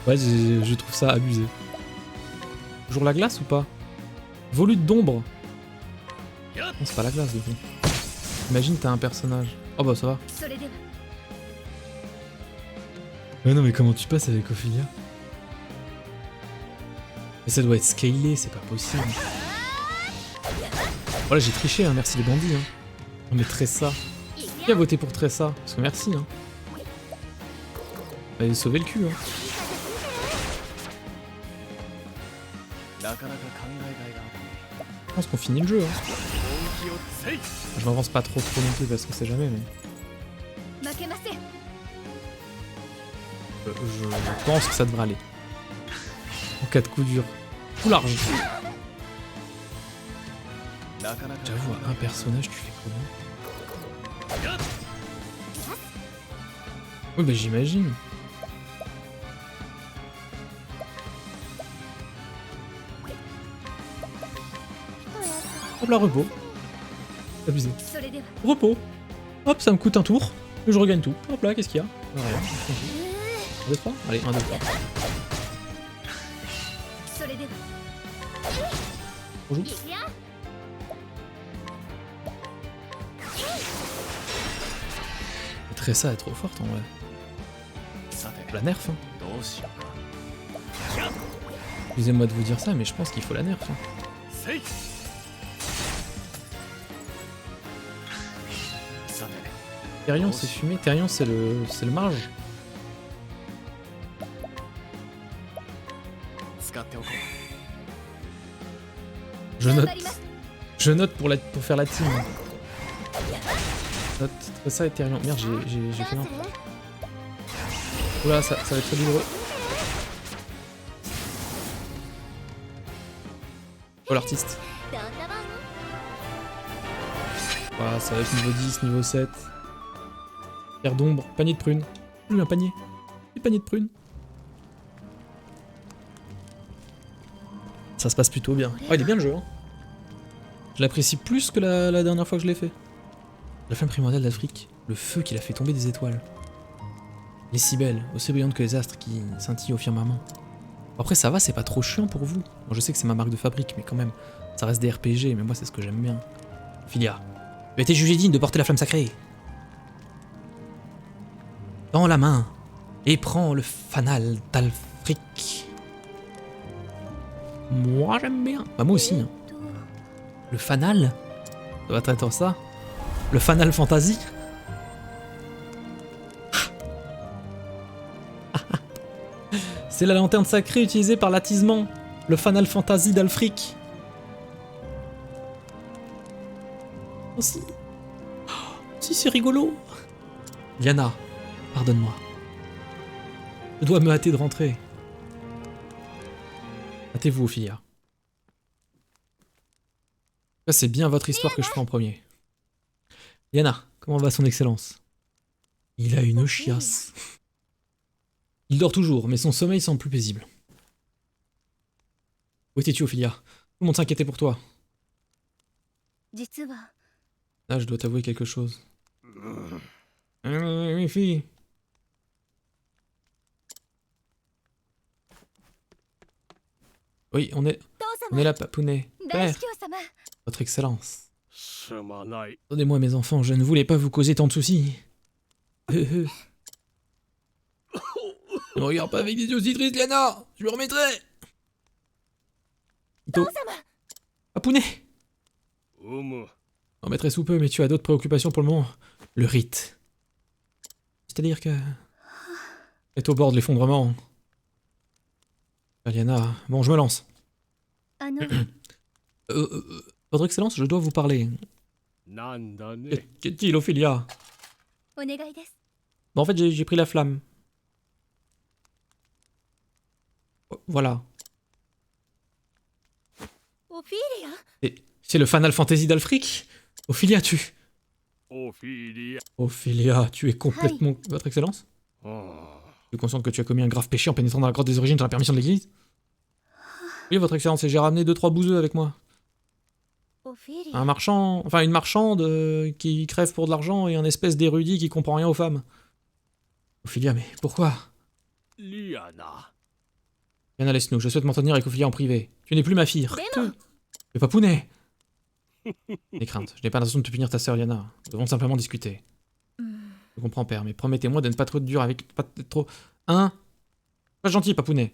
Ouais, je trouve ça abusé. Toujours la glace ou pas? Volute d'ombre. Non, c'est pas la glace, du coup. Imagine, t'as un personnage. Oh bah ça va. Ouais, non, mais comment tu passes avec Ophilia? Mais ça doit être scalé, c'est pas possible. Voilà, j'ai triché, hein, merci les bandits. Hein. On est Tressa. Qui a voté pour Tressa? Parce que merci. Hein. Elle a sauvé le cul. Hein. Je pense qu'on finit le jeu. Hein. Je m'avance pas trop non plus parce que c'est jamais, mais... Je pense que ça devrait aller. En cas de coup dur. Tout large. J'avoue, un personnage, tu fais comment? Oui, bah j'imagine. Hop là, repos. Abusé. Repos. Hop, ça me coûte un tour. Et je regagne tout. Hop là, qu'est-ce qu'il y a? Rien. 1, 2, 3. Allez, 1, 2, 3. Bonjour. Tressa est trop forte en vrai. La nerf, hein. Excusez-moi de vous dire ça, mais je pense qu'il faut la nerf. Hein. Therion c'est fumé, Therion c'est le mage. Je note pour faire la team. Note Tressa et Therion. Merde, j'ai fait n'importe quoi. Oula, ça va être très douloureux. Oh l'artiste. Voilà, ça va être niveau 10, niveau 7. Pierre d'ombre, panier de prunes. Un panier. Des paniers de prunes. Ça se passe plutôt bien. Oh, il est bien le jeu, hein. Je l'apprécie plus que la dernière fois que je l'ai fait. La flamme primordiale d'Afrique, le feu qui l'a fait tomber des étoiles. Elle est si belle, aussi brillante que les astres qui scintillent au firmament. Après ça va, c'est pas trop chiant pour vous. Bon, je sais que c'est ma marque de fabrique, mais quand même, ça reste des RPG, mais moi c'est ce que j'aime bien. Ophilia, tu as été jugé digne de porter la flamme sacrée. Dans la main, et prends le fanal d'Alfric. Moi j'aime bien. Bah moi aussi. Hein. Le fanal? Ça va traiter ça? Le Fanal Fantasy? C'est la lanterne sacrée utilisée par l'attisement. Le Fanal Fantasy d'Alfric. Oh si. Oh, si c'est rigolo. Liana, pardonne-moi. Je dois me hâter de rentrer. Hâtez-vous, Ophilia. Ça c'est bien votre histoire que je ferai en premier. Liana, comment va son excellence? Il a une chiasse. Il dort toujours, mais son sommeil semble plus paisible. Où étais-tu, Ophilia? Tout le monde s'inquiétait pour toi. Là, je dois t'avouer quelque chose. Mes filles. Oui, on est là, Papounet. Père, votre excellence. Donnez-moi mes enfants, je ne voulais pas vous causer tant de soucis. Ne me regarde pas avec des yeux aussi tristes, Liana. Je me remettrai. Ito. Papounet. Je remettrai sous peu, mais tu as d'autres préoccupations pour le moment. Le rite. C'est-à-dire que... est au bord de l'effondrement. Liana, bon, je me lance. Votre excellence, je dois vous parler. Qu'est-il, Ophilia? Bon, en fait, j'ai pris la flamme. Voilà. C'est le Fanal Fantasy d'Alfric? Ophilia, Ophilia, tu es complètement... Votre excellence? Tu es consciente que tu as commis un grave péché en pénétrant dans la grotte des origines sans la permission de l'église? Oui, votre excellence, et j'ai ramené 2-3 bouseux avec moi. Un marchand... Enfin, une marchande qui crève pour de l'argent et un espèce d'érudit qui comprend rien aux femmes. Ophilia, mais pourquoi? Liana, laisse-nous, je souhaite m'entretenir avec Ophilia en privé. Tu n'es plus ma fille. Mais Papounet. N'aie crainte, je n'ai pas l'intention de te punir ta sœur Liana. Nous devons simplement discuter. Je comprends, père, mais promettez-moi de ne pas trop dur avec... Pas trop... Hein? Pas gentil, Papounet.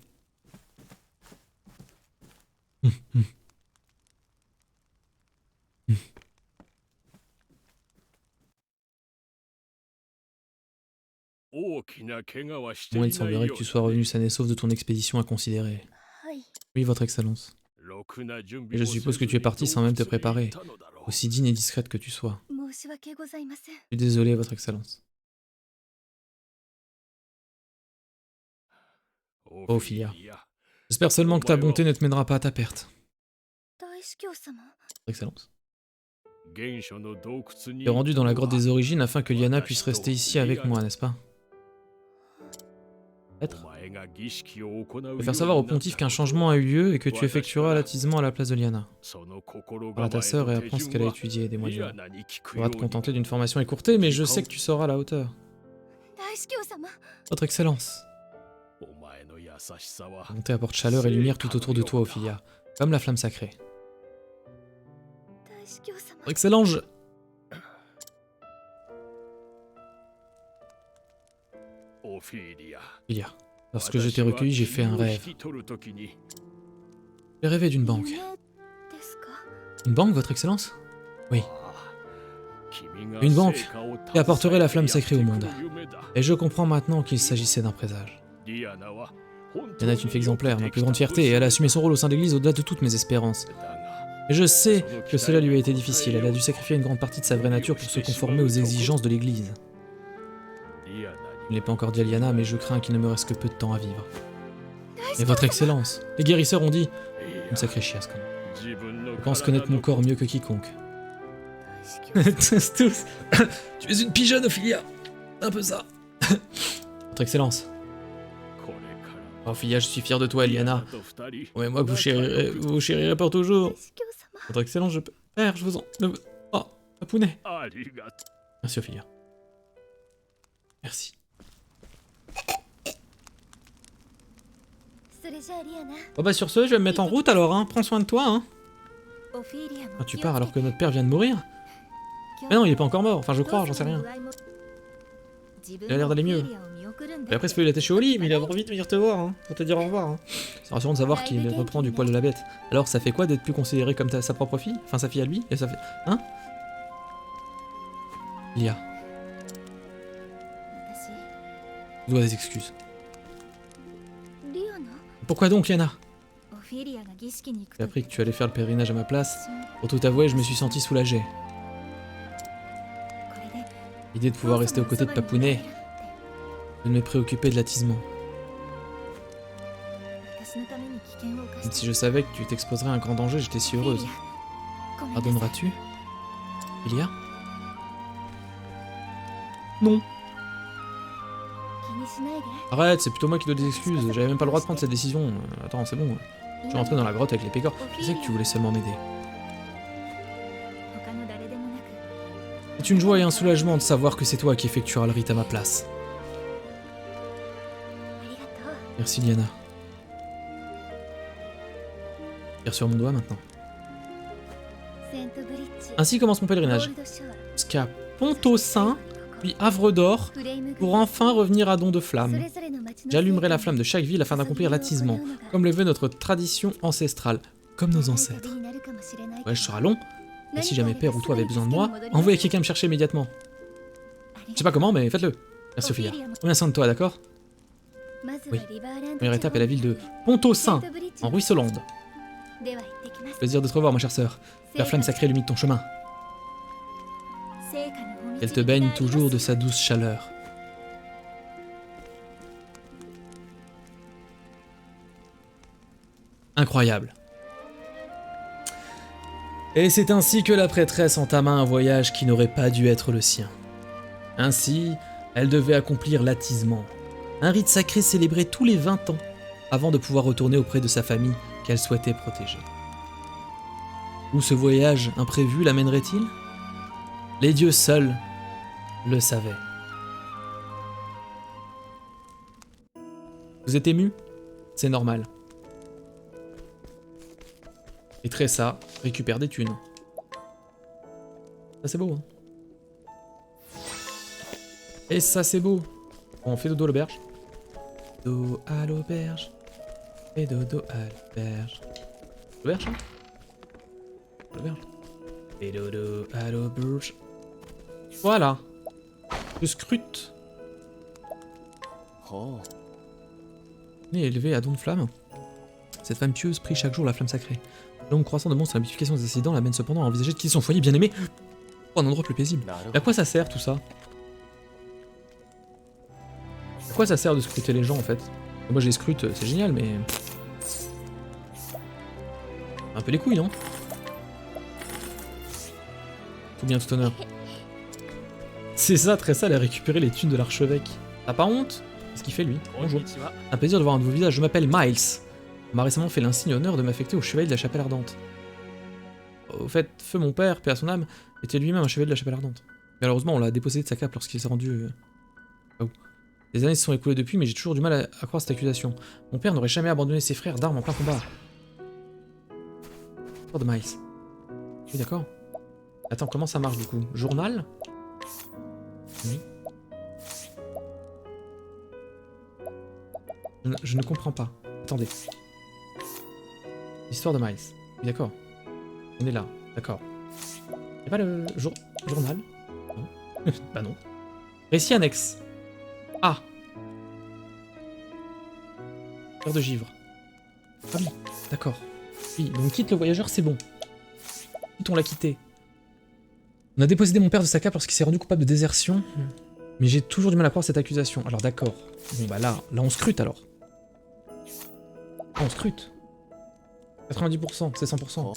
Moi, il semblerait que tu sois revenu sain et sauf de ton expédition inconsidérée. Oui, votre excellence. Et je suppose que tu es parti sans même te préparer. Aussi digne et discrète que tu sois. 申し訳ございません。 Je suis désolé, votre excellence. Ophilia. J'espère seulement que ta bonté ne te mènera pas à ta perte. 大司教様。 Votre excellence. 原初の洞窟に Tu es rendu dans la grotte des origines afin que Liana puisse rester ici avec moi, n'est-ce pas? Peut-être. お前が儀式を行うよう Je に vais faire savoir au pontife qu'un changement a eu lieu et que tu effectueras l'attisement à la place de Liana. その心 Parle à ta 構え sœur et と apprends 手 ce 順 qu'elle a は étudié des mois リ durant. アナに聞く Tu よ vas う te に contenter d'une formation écourtée, mais je sais que tu seras à la hauteur. 大司教様。 Votre excellence. お前の優しさは Ta bonté apporte chaleur et lumière tout autour de toi, Ophilia, comme la flamme sacrée. 大司教様。 Votre excellence, je... オフィリア Ophilia, lorsque je t'ai recueilli, j'ai fait un rêve. 引き取る時に J'ai rêvé d'une banque. 夢ですか。 Une banque, votre excellence? Oui. 君が Une banque 成果を qui apporterait la flamme sacrée au monde. やってくる夢だ Et je comprends maintenant qu'il s'agissait d'un présage. リアナは本当 Liana に est une fille exemplaire, ma よくできた plus grande fierté, et elle a assumé son rôle au sein de l'église au-delà de toutes mes espérances. だが Et je sais que cela lui a été difficile, elle a dû sacrifier une grande partie de sa vraie nature pour se conformer aux exigences de l'église. リアナ Je ne l'ai pas encore dit à Liana, mais je crains qu'il ne me reste que peu de temps à vivre. 大 Et 司教 votre 様。 excellence, les guérisseurs ont dit... に Une sacrée chiasse quand même. 自分の Je pense connaître mon corps mieux que quiconque. 大司教様。 Tous. Tu es une pigeonne, Ophilia. Un peu ça. Votre excellence. これから Ophilia, je suis fier de toi, リアナ Liana. と二人 Ouais, moi que vous chérirez pour toujours. 大司教様。 Votre excellence, je peux... Père, je vous en... Oh, Papounet. ありがと Merci, Ophilia. Merci. それじゃあリアナ。 Bon bah sur ce, je vais me mettre en route alors, hein. Prends soin de toi, hein. オフィリアも Ah, tu pars alors que notre père vient de mourir. Mais non, il est pas encore mort. Enfin, je crois, j'en sais rien. Il a l'air d'aller mieux. Et après, il était chez Oli, mais il a envie de venir te voir, hein. Faut te dire au revoir, hein. C'est rassurant de savoir qu'il reprend du poil de la bête. Alors, ça fait quoi d'être plus considéré comme sa propre fille? Enfin, sa fille à lui? Et ça fait... Hein? Lia, 私 je dois des excuses. リアナ。 Pourquoi donc, Liana? オフィリアが儀式に行く J'ai と appris que tu allais faire le pèlerinage à ma place. 一緒に Pour tout avouer, je me suis senti soulagé. これで L'idée de pouvoir rester aux côtés de Papounet, de ne me préoccuper de l'attisement. 私のために危険を冒 Même して si je savais que tu t'exposerais à un grand danger, j'étais si heureuse. ごめんなさい Pardonneras-tu? Ilia? Non. 気にしないで Arrête, c'est plutôt moi qui dois des excuses. J'avais même pas le droit de prendre cette décision. Attends, c'est bon. Je suis rentré dans la grotte avec les pécores. Je sais que tu voulais seulement m'aider. 他の誰でもなく C'est une joie et un soulagement de savoir que c'est toi qui effectueras le rite à ma place. ありがとう Merci, Liana. Tire sur mon doigt maintenant. セントブリッジ Ainsi commence mon ゴー pèlerinage. ルドショア Jusqu'à Pont-au-Saint, puis Havre d'Or, フレームグリ pour enfin revenir à Don de そ Flamme. れぞれの町の J'allumerai la flamme de chaque ville afin d'accomplir l'attisement, comme le veut notre tradition ancestrale, comme nos ancêtres. Le voyage sera long, mais si jamais père ou toi avez besoin de moi, envoyez quelqu'un me chercher immédiatement. Je sais pas comment, mais faites-le. Merci Ophilia. Prends soin de toi, d'accord? Oui. Première étape est la ville de Pont-au-Saint, en Ruisselande. Plaisir de te revoir, ma chère sœur. Que la flamme sacrée illumine ton chemin. Qu'elle te baigne toujours de sa douce chaleur. Incroyable. Et c'est ainsi que la prêtresse entama un voyage qui n'aurait pas dû être le sien. Ainsi, elle devait accomplir l'attisement, un rite sacré célébré tous les 20 ans, avant de pouvoir retourner auprès de sa famille qu'elle souhaitait protéger. Où ce voyage imprévu l'amènerait-il? Les dieux seuls le savaient. Vous êtes ému? C'est normal. Et Tressa récupère des thunes. Ça c'est beau, hein. Et ça c'est beau. On fait dodo à l'auberge. Dodo à l'auberge. Et dodo à l'auberge. L'auberge, hein? L'auberge. Et dodo à l'auberge. Voilà. Je scrute. Oh. Née et élevée à don de flamme. Cette femme pieuse prie chaque jour la flamme sacrée. Longue croissance de monstres et la multiplication des incidents l'amène cependant à envisager de quitter son foyer bien-aimé pour un endroit plus paisible. À quoi ça sert tout ça? À quoi ça sert de scruter les gens en fait? Moi je les scrute, c'est génial, mais... Un peu les couilles, non? Tout bien, tout honneur. C'est ça, Tressa, elle a récupéré les thunes de l'archevêque. T'as pas honte? Qu'est-ce qu'il fait lui? Bonjour. Un plaisir de voir un nouveau visage, je m'appelle Miles. On m'a récemment fait l'insigne honneur de m'affecter au chevalier de la chapelle ardente. Au fait, feu mon père, paix à son âme, était lui-même un chevalier de la chapelle ardente. Malheureusement, on l'a dépossédé de sa cape lorsqu'il s'est rendu... Ah où. Les années se sont écoulées depuis, mais j'ai toujours du mal à croire cette accusation. Mon père n'aurait jamais abandonné ses frères d'armes en plein combat. Histoire de Miles. Oui, d'accord. Attends, comment ça marche du coup? Journal? Oui. Je ne comprends pas. Attendez. Histoire de Miles. Oui, d'accord. On est là. D'accord. Y'a pas le journal? Non. Bah non. Récit annexe. Ah. Cœur de givre. Ah oui, d'accord. Oui, donc quitte le voyageur, c'est bon. Quitte, on l'a quitté. On a dépossédé mon père de sa cape lorsqu'il s'est rendu coupable de désertion. Mais j'ai toujours du mal à croire cette accusation. Alors d'accord. Bon bah là on scrute alors. On scrute. 90%, c'est 100%.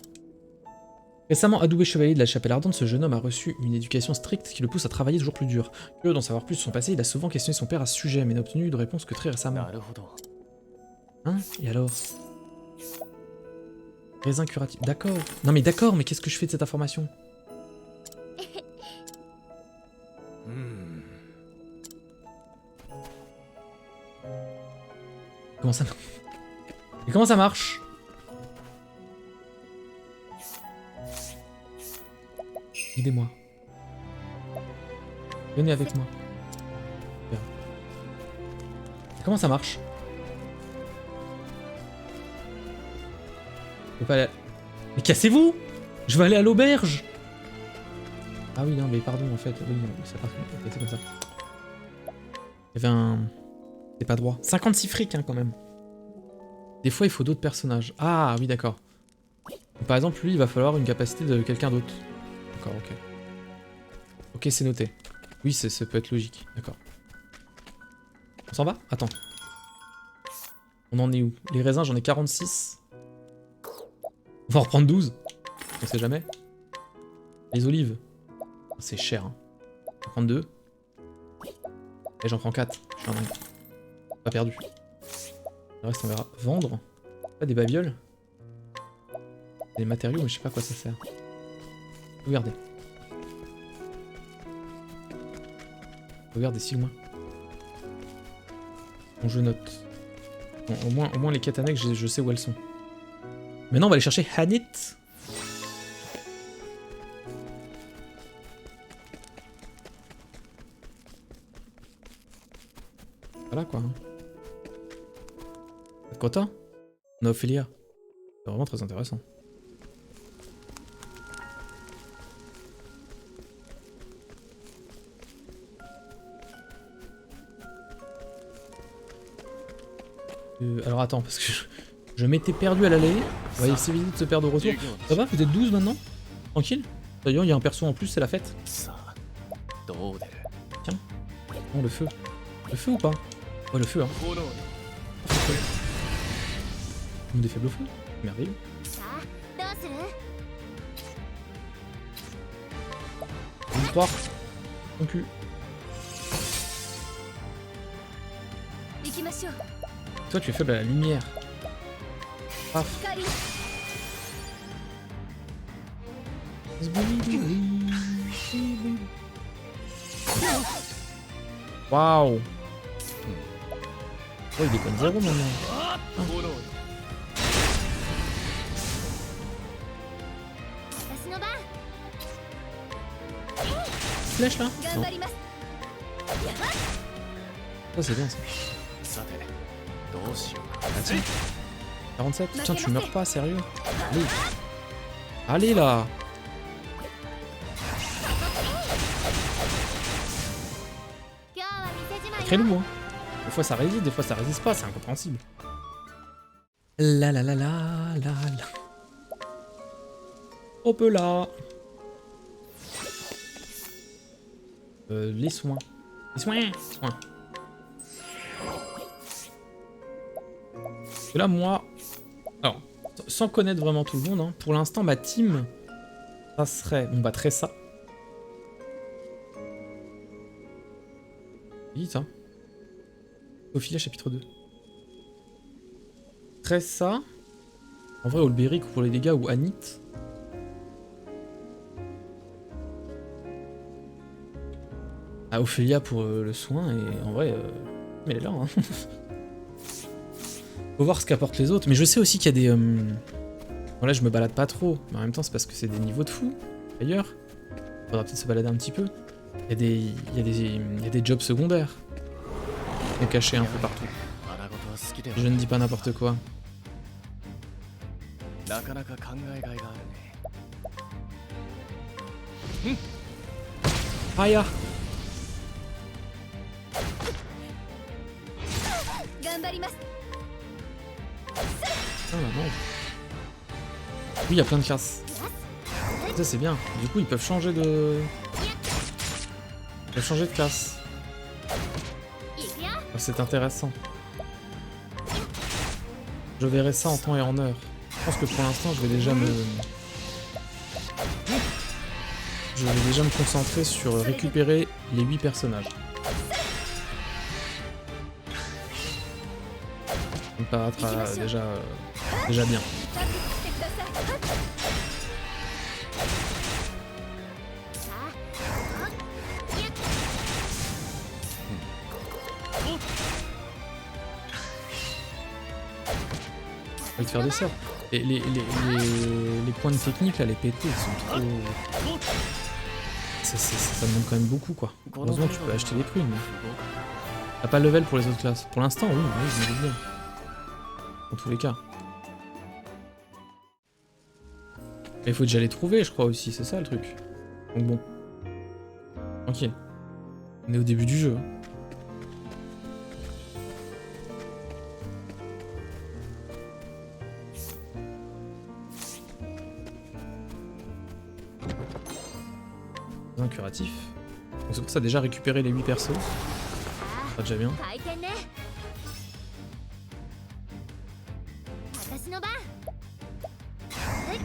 Récemment adoubé chevalier de la chapelle ardente, ce jeune homme a reçu une éducation stricte qui le pousse à travailler toujours plus dur. Curieux d'en savoir plus sur son passé, il a souvent questionné son père à ce sujet, mais n'a obtenu de réponse que très récemment. Hein? Et alors? Raisin curatif. D'accord. Non mais d'accord, mais qu'est-ce que je fais de cette information? Comment ça marche? Et comment ça marche? Guidez-moi. Venez avec moi. Bien. Comment ça marche? Je peux pas aller... Mais cassez-vous! Je vais aller à l'auberge! Ah oui, non, mais pardon, en fait. Oui, ça part. C'est comme ça. Il y avait un... C'est pas droit. 56 frics, hein, quand même. Des fois, il faut d'autres personnages. Ah, oui, d'accord. Par exemple, lui, il va falloir une capacité de quelqu'un d'autre. D'accord, ok. Ok, c'est noté. Oui, ça peut être logique. D'accord. On s'en va? Attends. On en est où? Les raisins, j'en ai 46. On va en reprendre 12. On sait jamais. Les olives. C'est cher, hein. On va en prendre 2. Et j'en prends 4. Je suis un dingue. Pas perdu. Le reste, on verra. Vendre. Pas des babioles. Des matériaux, mais je sais pas à quoi ça sert. Regardez. Regardez si loin. Bon, je note. Bon, au moins les quêtes annexes, je sais où elles sont. Maintenant, on va aller chercher Hanit. Voilà quoi. Quota? On a Ophélia. C'est vraiment très intéressant. Alors attends, parce que je m'étais perdu à l'aller. On va essayer de se perdre au retour. Ça va, vous êtes 12 maintenant? Tranquille? D'ailleurs, il y a un perso en plus, c'est la fête. Tiens. Oh, le feu. Le feu ou pas? Oh, le feu, hein. On des faibles au feu. Merveilleux. Une 3. Mon cul. Toi, tu es faible à la lumière. Paf. Waouh. Oh, il déconne 0 maintenant. Ah. Flèche là? Non. Ça c'est bien ça. Ah, tiens. 47. Putain, tu meurs pas, sérieux? Allez. Allez là. Crée-loup, hein. Des fois ça résiste, des fois ça résiste pas, c'est incompréhensible. La la la la la la. Hop là. Les soins. Les soins. Soins. Et là, moi... Alors, sans connaître vraiment tout le monde, hein, pour l'instant, ma team, ça serait... Bon, bah, Tressa. Vite, hein. Ophilia, chapitre 2. Tressa. En vrai, Olberic pour les dégâts ou Anit. Ah, Ophélia pour le soin, et en vrai, mais elle est là, hein. Faut voir ce qu'apportent les autres, mais je sais aussi qu'il y a des... Bon là je me balade pas trop, mais en même temps c'est parce que c'est des niveaux de fou, ailleurs. Faudra peut-être se balader un petit peu. Il y a des jobs secondaires. Qui sont cachés un peu partout. Je ne dis pas n'importe quoi. Aya. Ah non. Oui, il y a plein de classes. Ça c'est bien. Du coup, ils peuvent changer de... classe. Ah, c'est intéressant. Je verrai ça en temps et en heure. Je pense que pour l'instant, je vais déjà me concentrer sur récupérer les 8 personnages. Ça me paraîtra déjà bien. On va te faire des sorts. Et les points de technique là, les PT, ils sont trop... Ça demande quand même beaucoup quoi. Heureusement tu peux acheter des prunes. T'as pas le level pour les autres classes. Pour l'instant, oui, je me dis bien. Dans tous les cas. Mais il faut déjà les trouver, je crois aussi, c'est ça le truc. Donc bon. Tranquille. On est au début du jeu. Un curatif. Donc c'est pour ça déjà récupérer les 8 persos. Ça va déjà bien.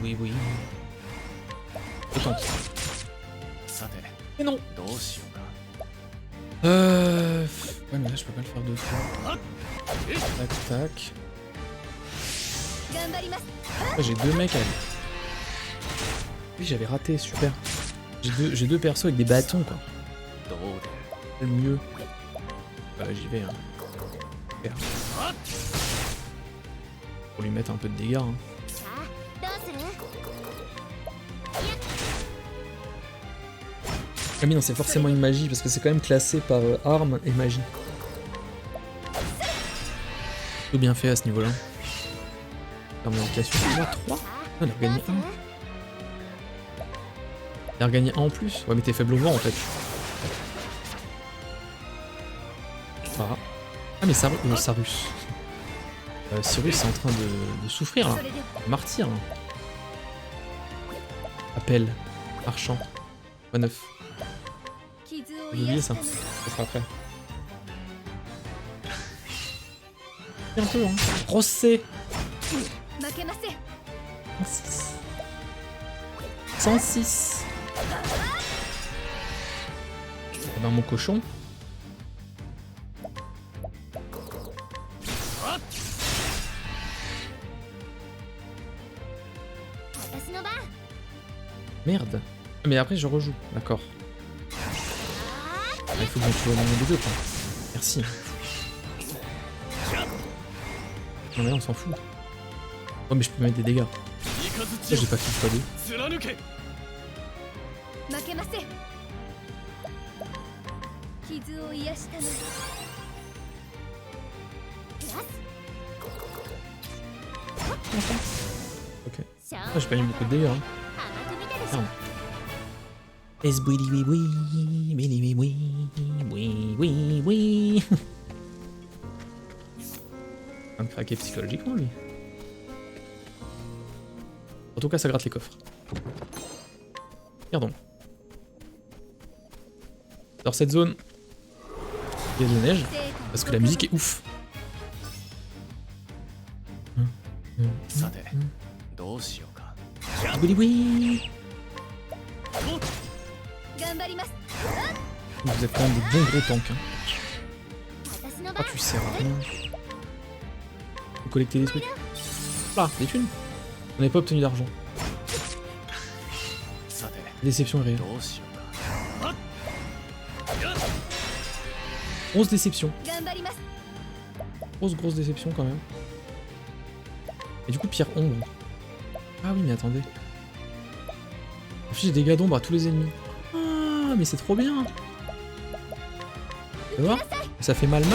Oui, oui. Je tente. Mais non. Ouais, mais là je peux pas le faire deux fois. Tac, tac. Après, j'ai 2 mecs à aller. Oui, j'avais raté, super. J'ai deux persos avec des bâtons, quoi. C'est le mieux. Bah, j'y vais, hein. Super. Pour lui mettre un peu de dégâts, hein. Ah mais non, c'est forcément une magie, parce que c'est quand même classé par arme et magie. Tout bien fait à ce niveau-là. Arme d'indication, 3 on a gagné 1. Il a regagné 1 en plus. Ouais mais t'es faible au vent en fait. Ah, mais Sarus. Cyrus est en train de souffrir là. Martyr. Appel. Marchand. Quoi neuf. J'ai oublié ça. Ça sera après. Un peu hein. Rossé. 106. 106. Eh ben mon cochon. Merde. Mais après je rejoue, d'accord. Ah, il faut que j'en tue au moins des deux quoi. Merci. Non mais là on s'en fout. Oh mais je peux mettre des dégâts. Ça j'ai pas fait le x2. Ok. Ah, j'ai pas mis beaucoup de dégâts. Hein. Merde. Oui. Un craquer psychologiquement lui. En tout cas ça gratte les coffres. Regardons. Dans cette zone, il y a de la neige, parce que la musique est ouf. さてどうしようか Oui, oui. 頑張ります Vous êtes quand même de bons gros tanks. Hein. 私の Ah, 番 tu sers à rien. Vous collectez des trucs. Là, des thunes. On n'avait pas obtenu d'argent. さて Déception est réelle. どうしようか Grosse déception. 頑張ります Grosse déception quand même. Et du coup, pierre ombre. Ah oui, mais attendez. Affiche des dégâts d'ombre à tous les ennemis. Ah, mais c'est trop bien. Tu vois? Ça fait mal ou...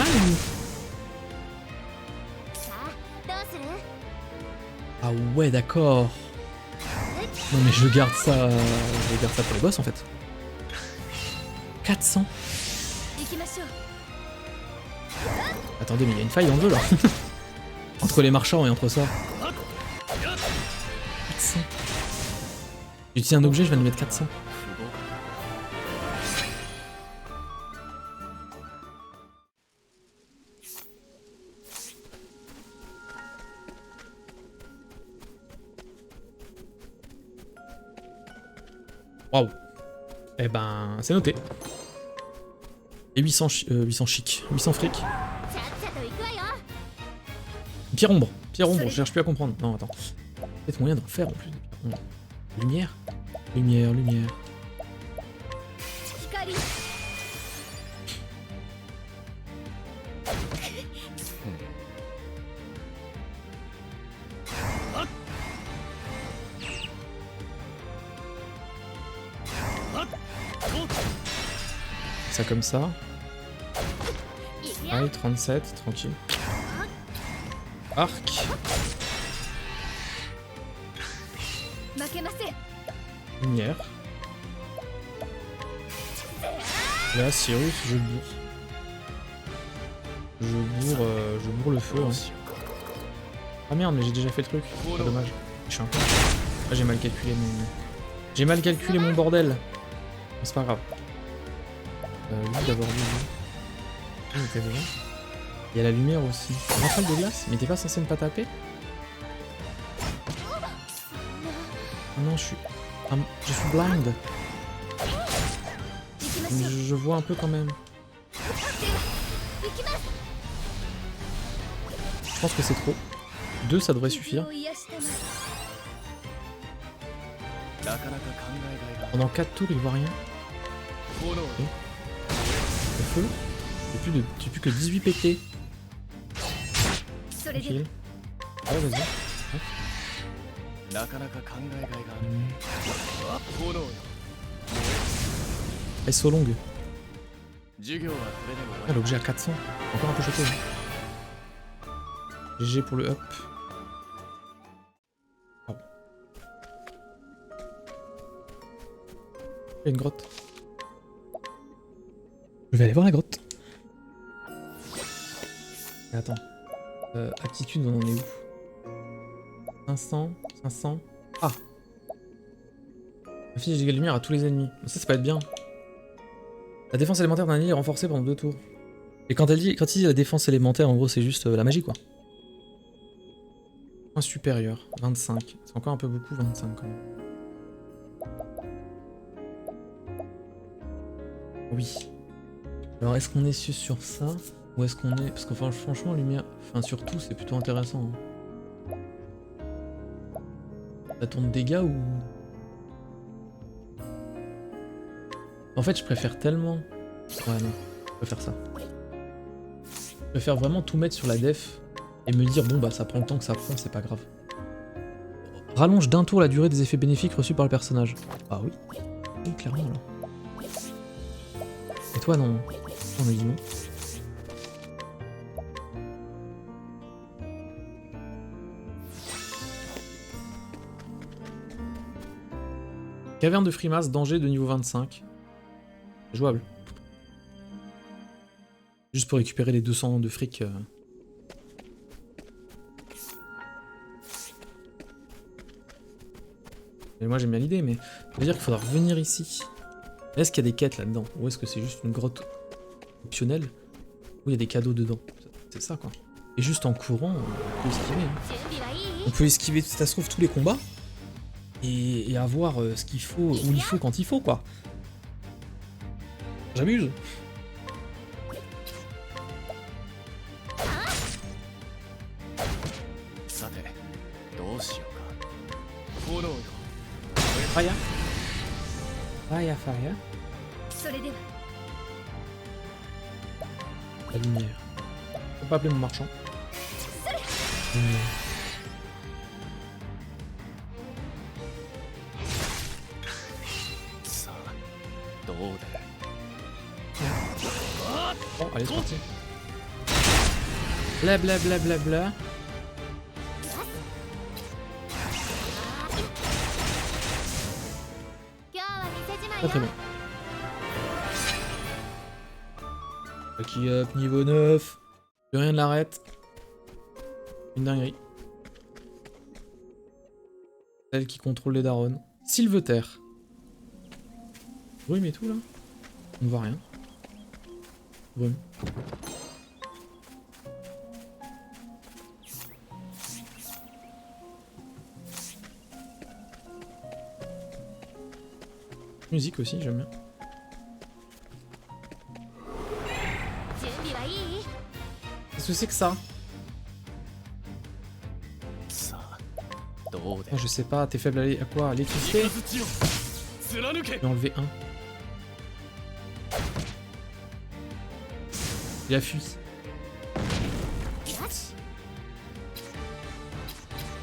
さあどうする Ah ouais, d'accord. Non mais je garde ça pour les boss en fait. 400. 行きましょう Attendez, mais il y a une faille dans le jeu là. Entre les marchands et entre ça. 400. J'utilise un objet, je viens de mettre 400. 不合格 Waouh. Eh ben, c'est noté. Et 800 chic. 800 fric. ちゃっちゃと行くわよ Pierre ombre, je cherche plus à comprendre. Non, attends. Peut-être moyen d'en faire en plus. Des pierres ombres. Lumière. Lumière. 光 Ça comme ça. 行くよ Allez, 37, tranquille. Arc. 負けません Lumière. Là, Cyrus, je bourre. Je bourre le feu. ど Hein. うしようか Ah merde, mais j'ai déjà fait le truc. C'est dommage. Je suis un peu... Ah, j'ai mal calculé mon... J'ai mal calculé mon bordel. Bon, c'est pas grave. Lui d'abord lui. Il était devant. Il y a la lumière aussi. Rafale de glace? Mais t'es pas censé ne pas taper? Oh non, je suis blind. 行きましょう Je vois un peu quand même. 行きます Je pense que c'est trop. 2, ça devrait suffire. 傷を癒したまえなかなか考えがいが Pendant 4 tours, il voit rien. 炎 Le feu. J'ai plus que 18 PT. それで Tranquille. Ouais, vas-y. なかなか考えがいがある炎よ SO longue. 授業はこれで終わ Ah, l'objet à 400. Encore un peu choqué. GG pour le up. Oh. Il y a une grotte. Je vais aller voir la grotte. Mais attends. Aptitude, on en est où? 500. Ah! Affiche des dégâts de lumière à tous les ennemis. Ça peut être bien. La défense élémentaire d'un ennemi est renforcée pendant 2 tours. Et quand il dit la défense élémentaire, en gros, c'est juste la magie, quoi. Un supérieur, 25. C'est encore un peu beaucoup, 25 quand même. Oui. Alors, est-ce qu'on est sur ça? Ou est-ce qu'on est... Parce que enfin, franchement, lumière... Enfin, surtout, c'est plutôt intéressant. Hein. Ça tourne dégâts ou... En fait, je préfère tellement... Ouais, non. Je préfère ça. Je préfère vraiment tout mettre sur la def et me dire, bon, bah, ça prend le temps que ça prend, c'est pas grave. Rallonge d'un tour la durée des effets bénéfiques reçus par le personnage. Ah oui. Oui, clairement, alors. Et toi, non. On lui dit non. Caverne de Frimas, danger de niveau 25. Jouable. Juste pour récupérer les 200 de fric. « Et moi j'aime bien l'idée, mais ça veut dire qu'il faudra revenir ici. Est-ce qu'il y a des quêtes là-dedans? Ou est-ce que c'est juste une grotte optionnelle? Ou il y a des cadeaux dedans? C'est ça quoi. Et juste en courant, on peut esquiver. Hein. 準備はいい On peut esquiver, ça se trouve, tous les combats. Et avoir ce qu'il faut, où il faut, quand il faut quoi. J'abuse. さてどうしようか炎よ Faya. Faya, Faya. それでは La lumière. Je peux pas appeler mon marchand. Hmm. Bon, allez, c'est parti. Bla bla bla bla bla. Très très bon. Lucky up, niveau 9. Plus rien ne l'arrête. Une dinguerie. Celle qui contrôle les darons. Sylveter. Brume et tout là. On ne voit rien. Brume. Musique aussi, j'aime bien. 準備はいい Qu'est-ce que c'est que ça? さあどうで Oh, je sais pas, t'es faible à quoi? À l'électricité? 土を貫け J'ai enlevé un. Il a fui.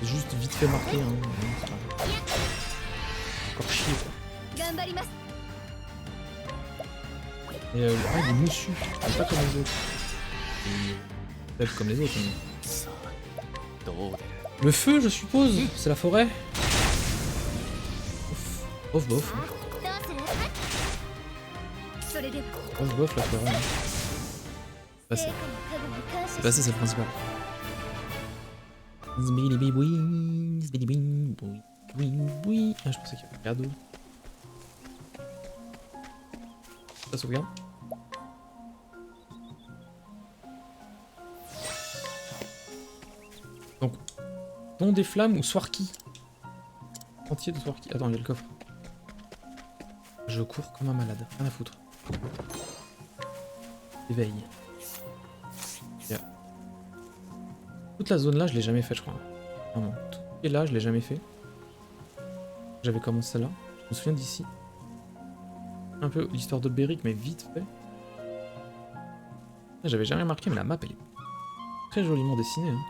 C'est juste vite fait marqué. Hein. C'est pas grave. Encore chier quoi. 頑張ります Et ah, il est moussu. Il est pas comme les autres. Il est faible comme les autres. Mais... さあどうで Le feu, je suppose. C'est la forêt. Ouf. Bof bof. どうするそれでは Bof bof la forêt. Hein. C'est passé. 陛下の加護に感 C'est 謝 passé, c'est le principal. Zbilibiboui, zbilibiboui, boui. Ah, je pensais qu'il y avait un cadeau. Ça sauvegarde. Donc, don des flammes ou Swarky. Entier de Swarky. Attends, il y a le coffre. Je cours comme un malade. Rien à foutre. Éveil. Yeah. Toute la zone là, je l'ai jamais fait, je crois. Vraiment. Tout est là, je l'ai jamais fait. J'avais commencé là. Je me souviens d'ici. Un peu l'histoire de Beric, mais vite fait. J'avais jamais remarqué, mais la map, elle est très joliment dessinée. Hein.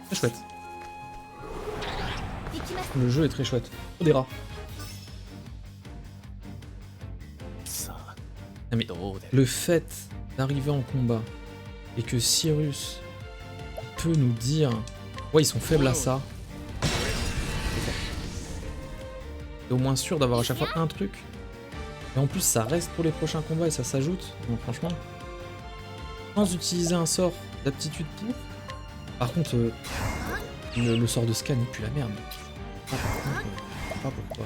Très chouette. 行きます Le jeu est très chouette. Oh, des rats. さあ Non, mais どうで le fait d'arriver en combat et que Cyrus peut nous dire ouais, ils sont faibles à ça. C'est au moins sûr d'avoir à chaque fois un truc. Et en plus, ça reste pour les prochains combats et ça s'ajoute. Donc, franchement, sans utiliser un sort d'aptitude pour. Par contre, le sort de scan, il pue la merde. Ah, par contre, je sais pas pourquoi.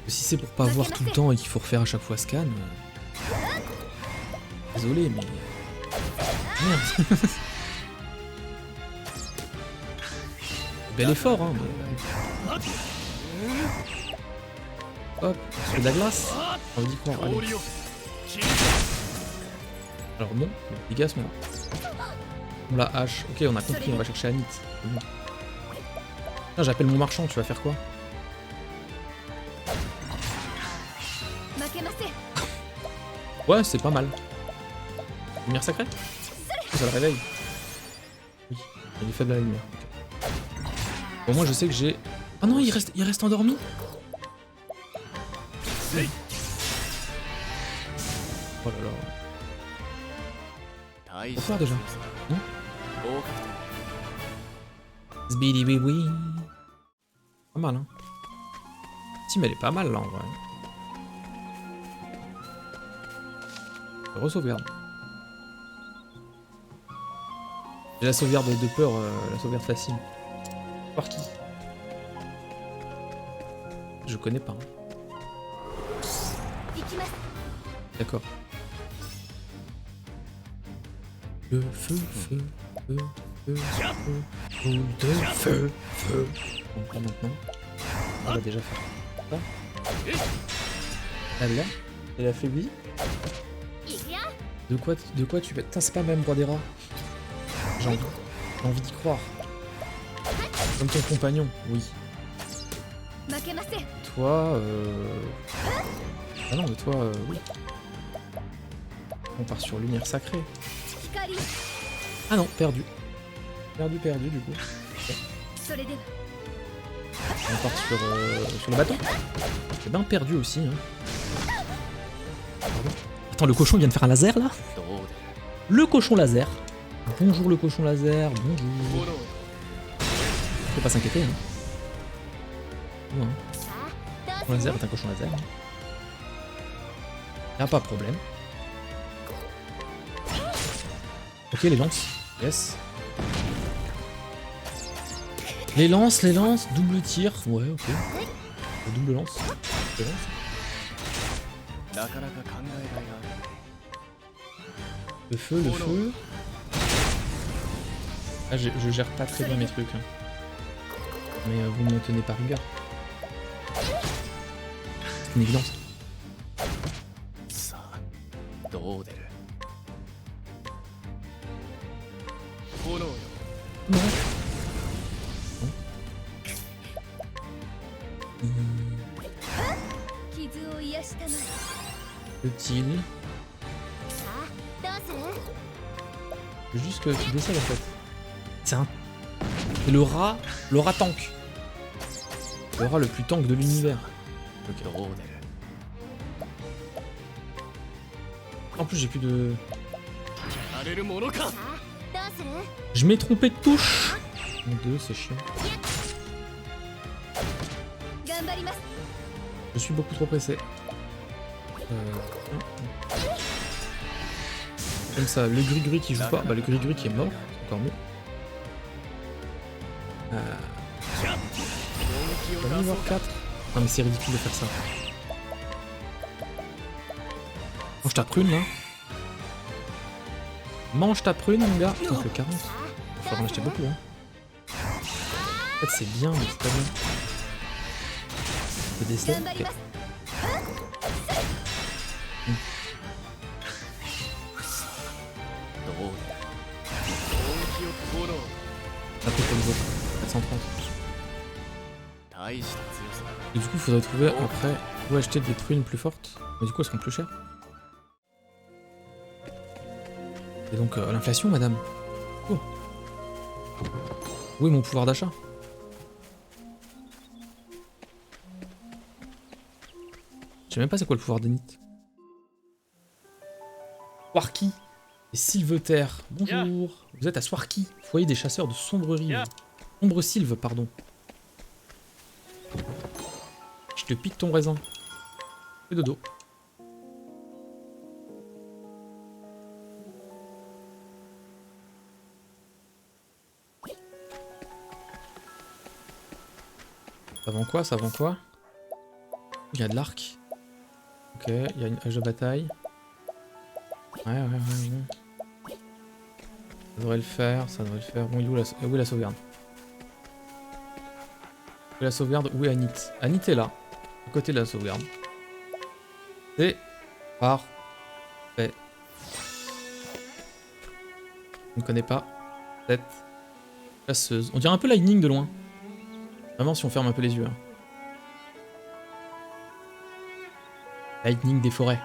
Si c'est pour pas voir tout le temps et qu'il faut refaire à chaque fois scan. Désolé, mais. Merde. Bel effort, hein. Mais... Hop, on se fait de la glace. On va dire quoi? Allez. 氷を切り Alors non, dégâts sont là. On la hache. Ok, on a compris, on va chercher Anit. C'est bon. Là, j'appelle mon marchand, tu vas faire quoi? 負けません Ouais, c'est pas mal. Lumière sacrée? Ça le réveille. Oui, il est faible à la lumière. Ok. Bon, moi je sais que j'ai... Ah non, il reste endormi. Oh là là. 大 Bonsoir déjà. 合格点 Zbidi oui oui. Pas mal, hein. Team, elle est pas mal là en vrai. Re-sauvegarde. J'ai la sauvegarde de peur, la sauvegarde facile. Par qui? Je connais pas. Hein. D'accord. Le feu, feu, feu, feu, feu, boule de feu, feu. Bon, pas maintenant. On va déjà faire ça. Ah là, elle a faibli. De quoi tu vas... Putain, c'est pas même roi des rats. J'ai envie d'y croire. Comme ton compagnon, oui. Toi, ah non, mais toi, oui. On part sur lumière sacrée. Ah non, perdu. Perdu, du coup. Okay. On part sur le bâton. C'est bien perdu aussi, hein. Pardon. Attends, le cochon vient de faire un laser, là? Le cochon laser. Bonjour le cochon laser, bonjour. Faut pas s'inquiéter, hein. Ouais. Le cochon laser est un cochon laser. Hein. Y'a pas de problème. Ok, les lances. Yes. Les lances, double tir. Ouais, ok. Double lance. Double lance. Le feu, le feu. Ah, je gère pas très bien mes trucs. Hein. Mais vous me tenez par rigueur. C'est une évidence. Non. Utile. Faut juste que tu décèdes en fait. C'est le rat tank. Le rat le plus tank de l'univers. Ok. En plus j'ai plus de... Je m'ai trompé de touche. Mon dieu, c'est chiant. Je suis beaucoup trop pressé. Comme ça, le gris-gris qui joue pas. Bah le gris-gris qui est mort, c'est encore mieux. Niveau 4. Non mais c'est ridicule de faire ça. Mange ta prune là. Mange ta prune mon gars. Putain, le 40. Il faudra en acheter beaucoup hein. En fait c'est bien mais c'est pas bien. Le décès. Okay. Un peu pour les autres. 430. Et du coup, il faudrait trouver après où acheter des prunes plus fortes. Mais du coup, elles seront plus chères. Et donc, l'inflation, madame. Oh. Où est mon pouvoir d'achat? Je sais même pas c'est quoi le pouvoir d'Enit. Swarky et Sylveter. Bonjour. Vous êtes à Swarky, foyer des chasseurs de Sombrerie. Sombre Sylve, pardon. Je te pique ton raisin. Fais dodo. Ça vend quoi? Ça vend quoi? Il y a de l'arc. Ok, il y a une hache de bataille. Ouais. Ça devrait le faire, ça devrait le faire. Bon, où est la sauvegarde? Où est la sauvegarde? Où est Anit? Anit est là, à côté de la sauvegarde. C'est parfait. Je ne connais pas cette chasseuse. On dirait un peu Lightning de loin. Vraiment si on ferme un peu les yeux. Hein. Lightning des forêts.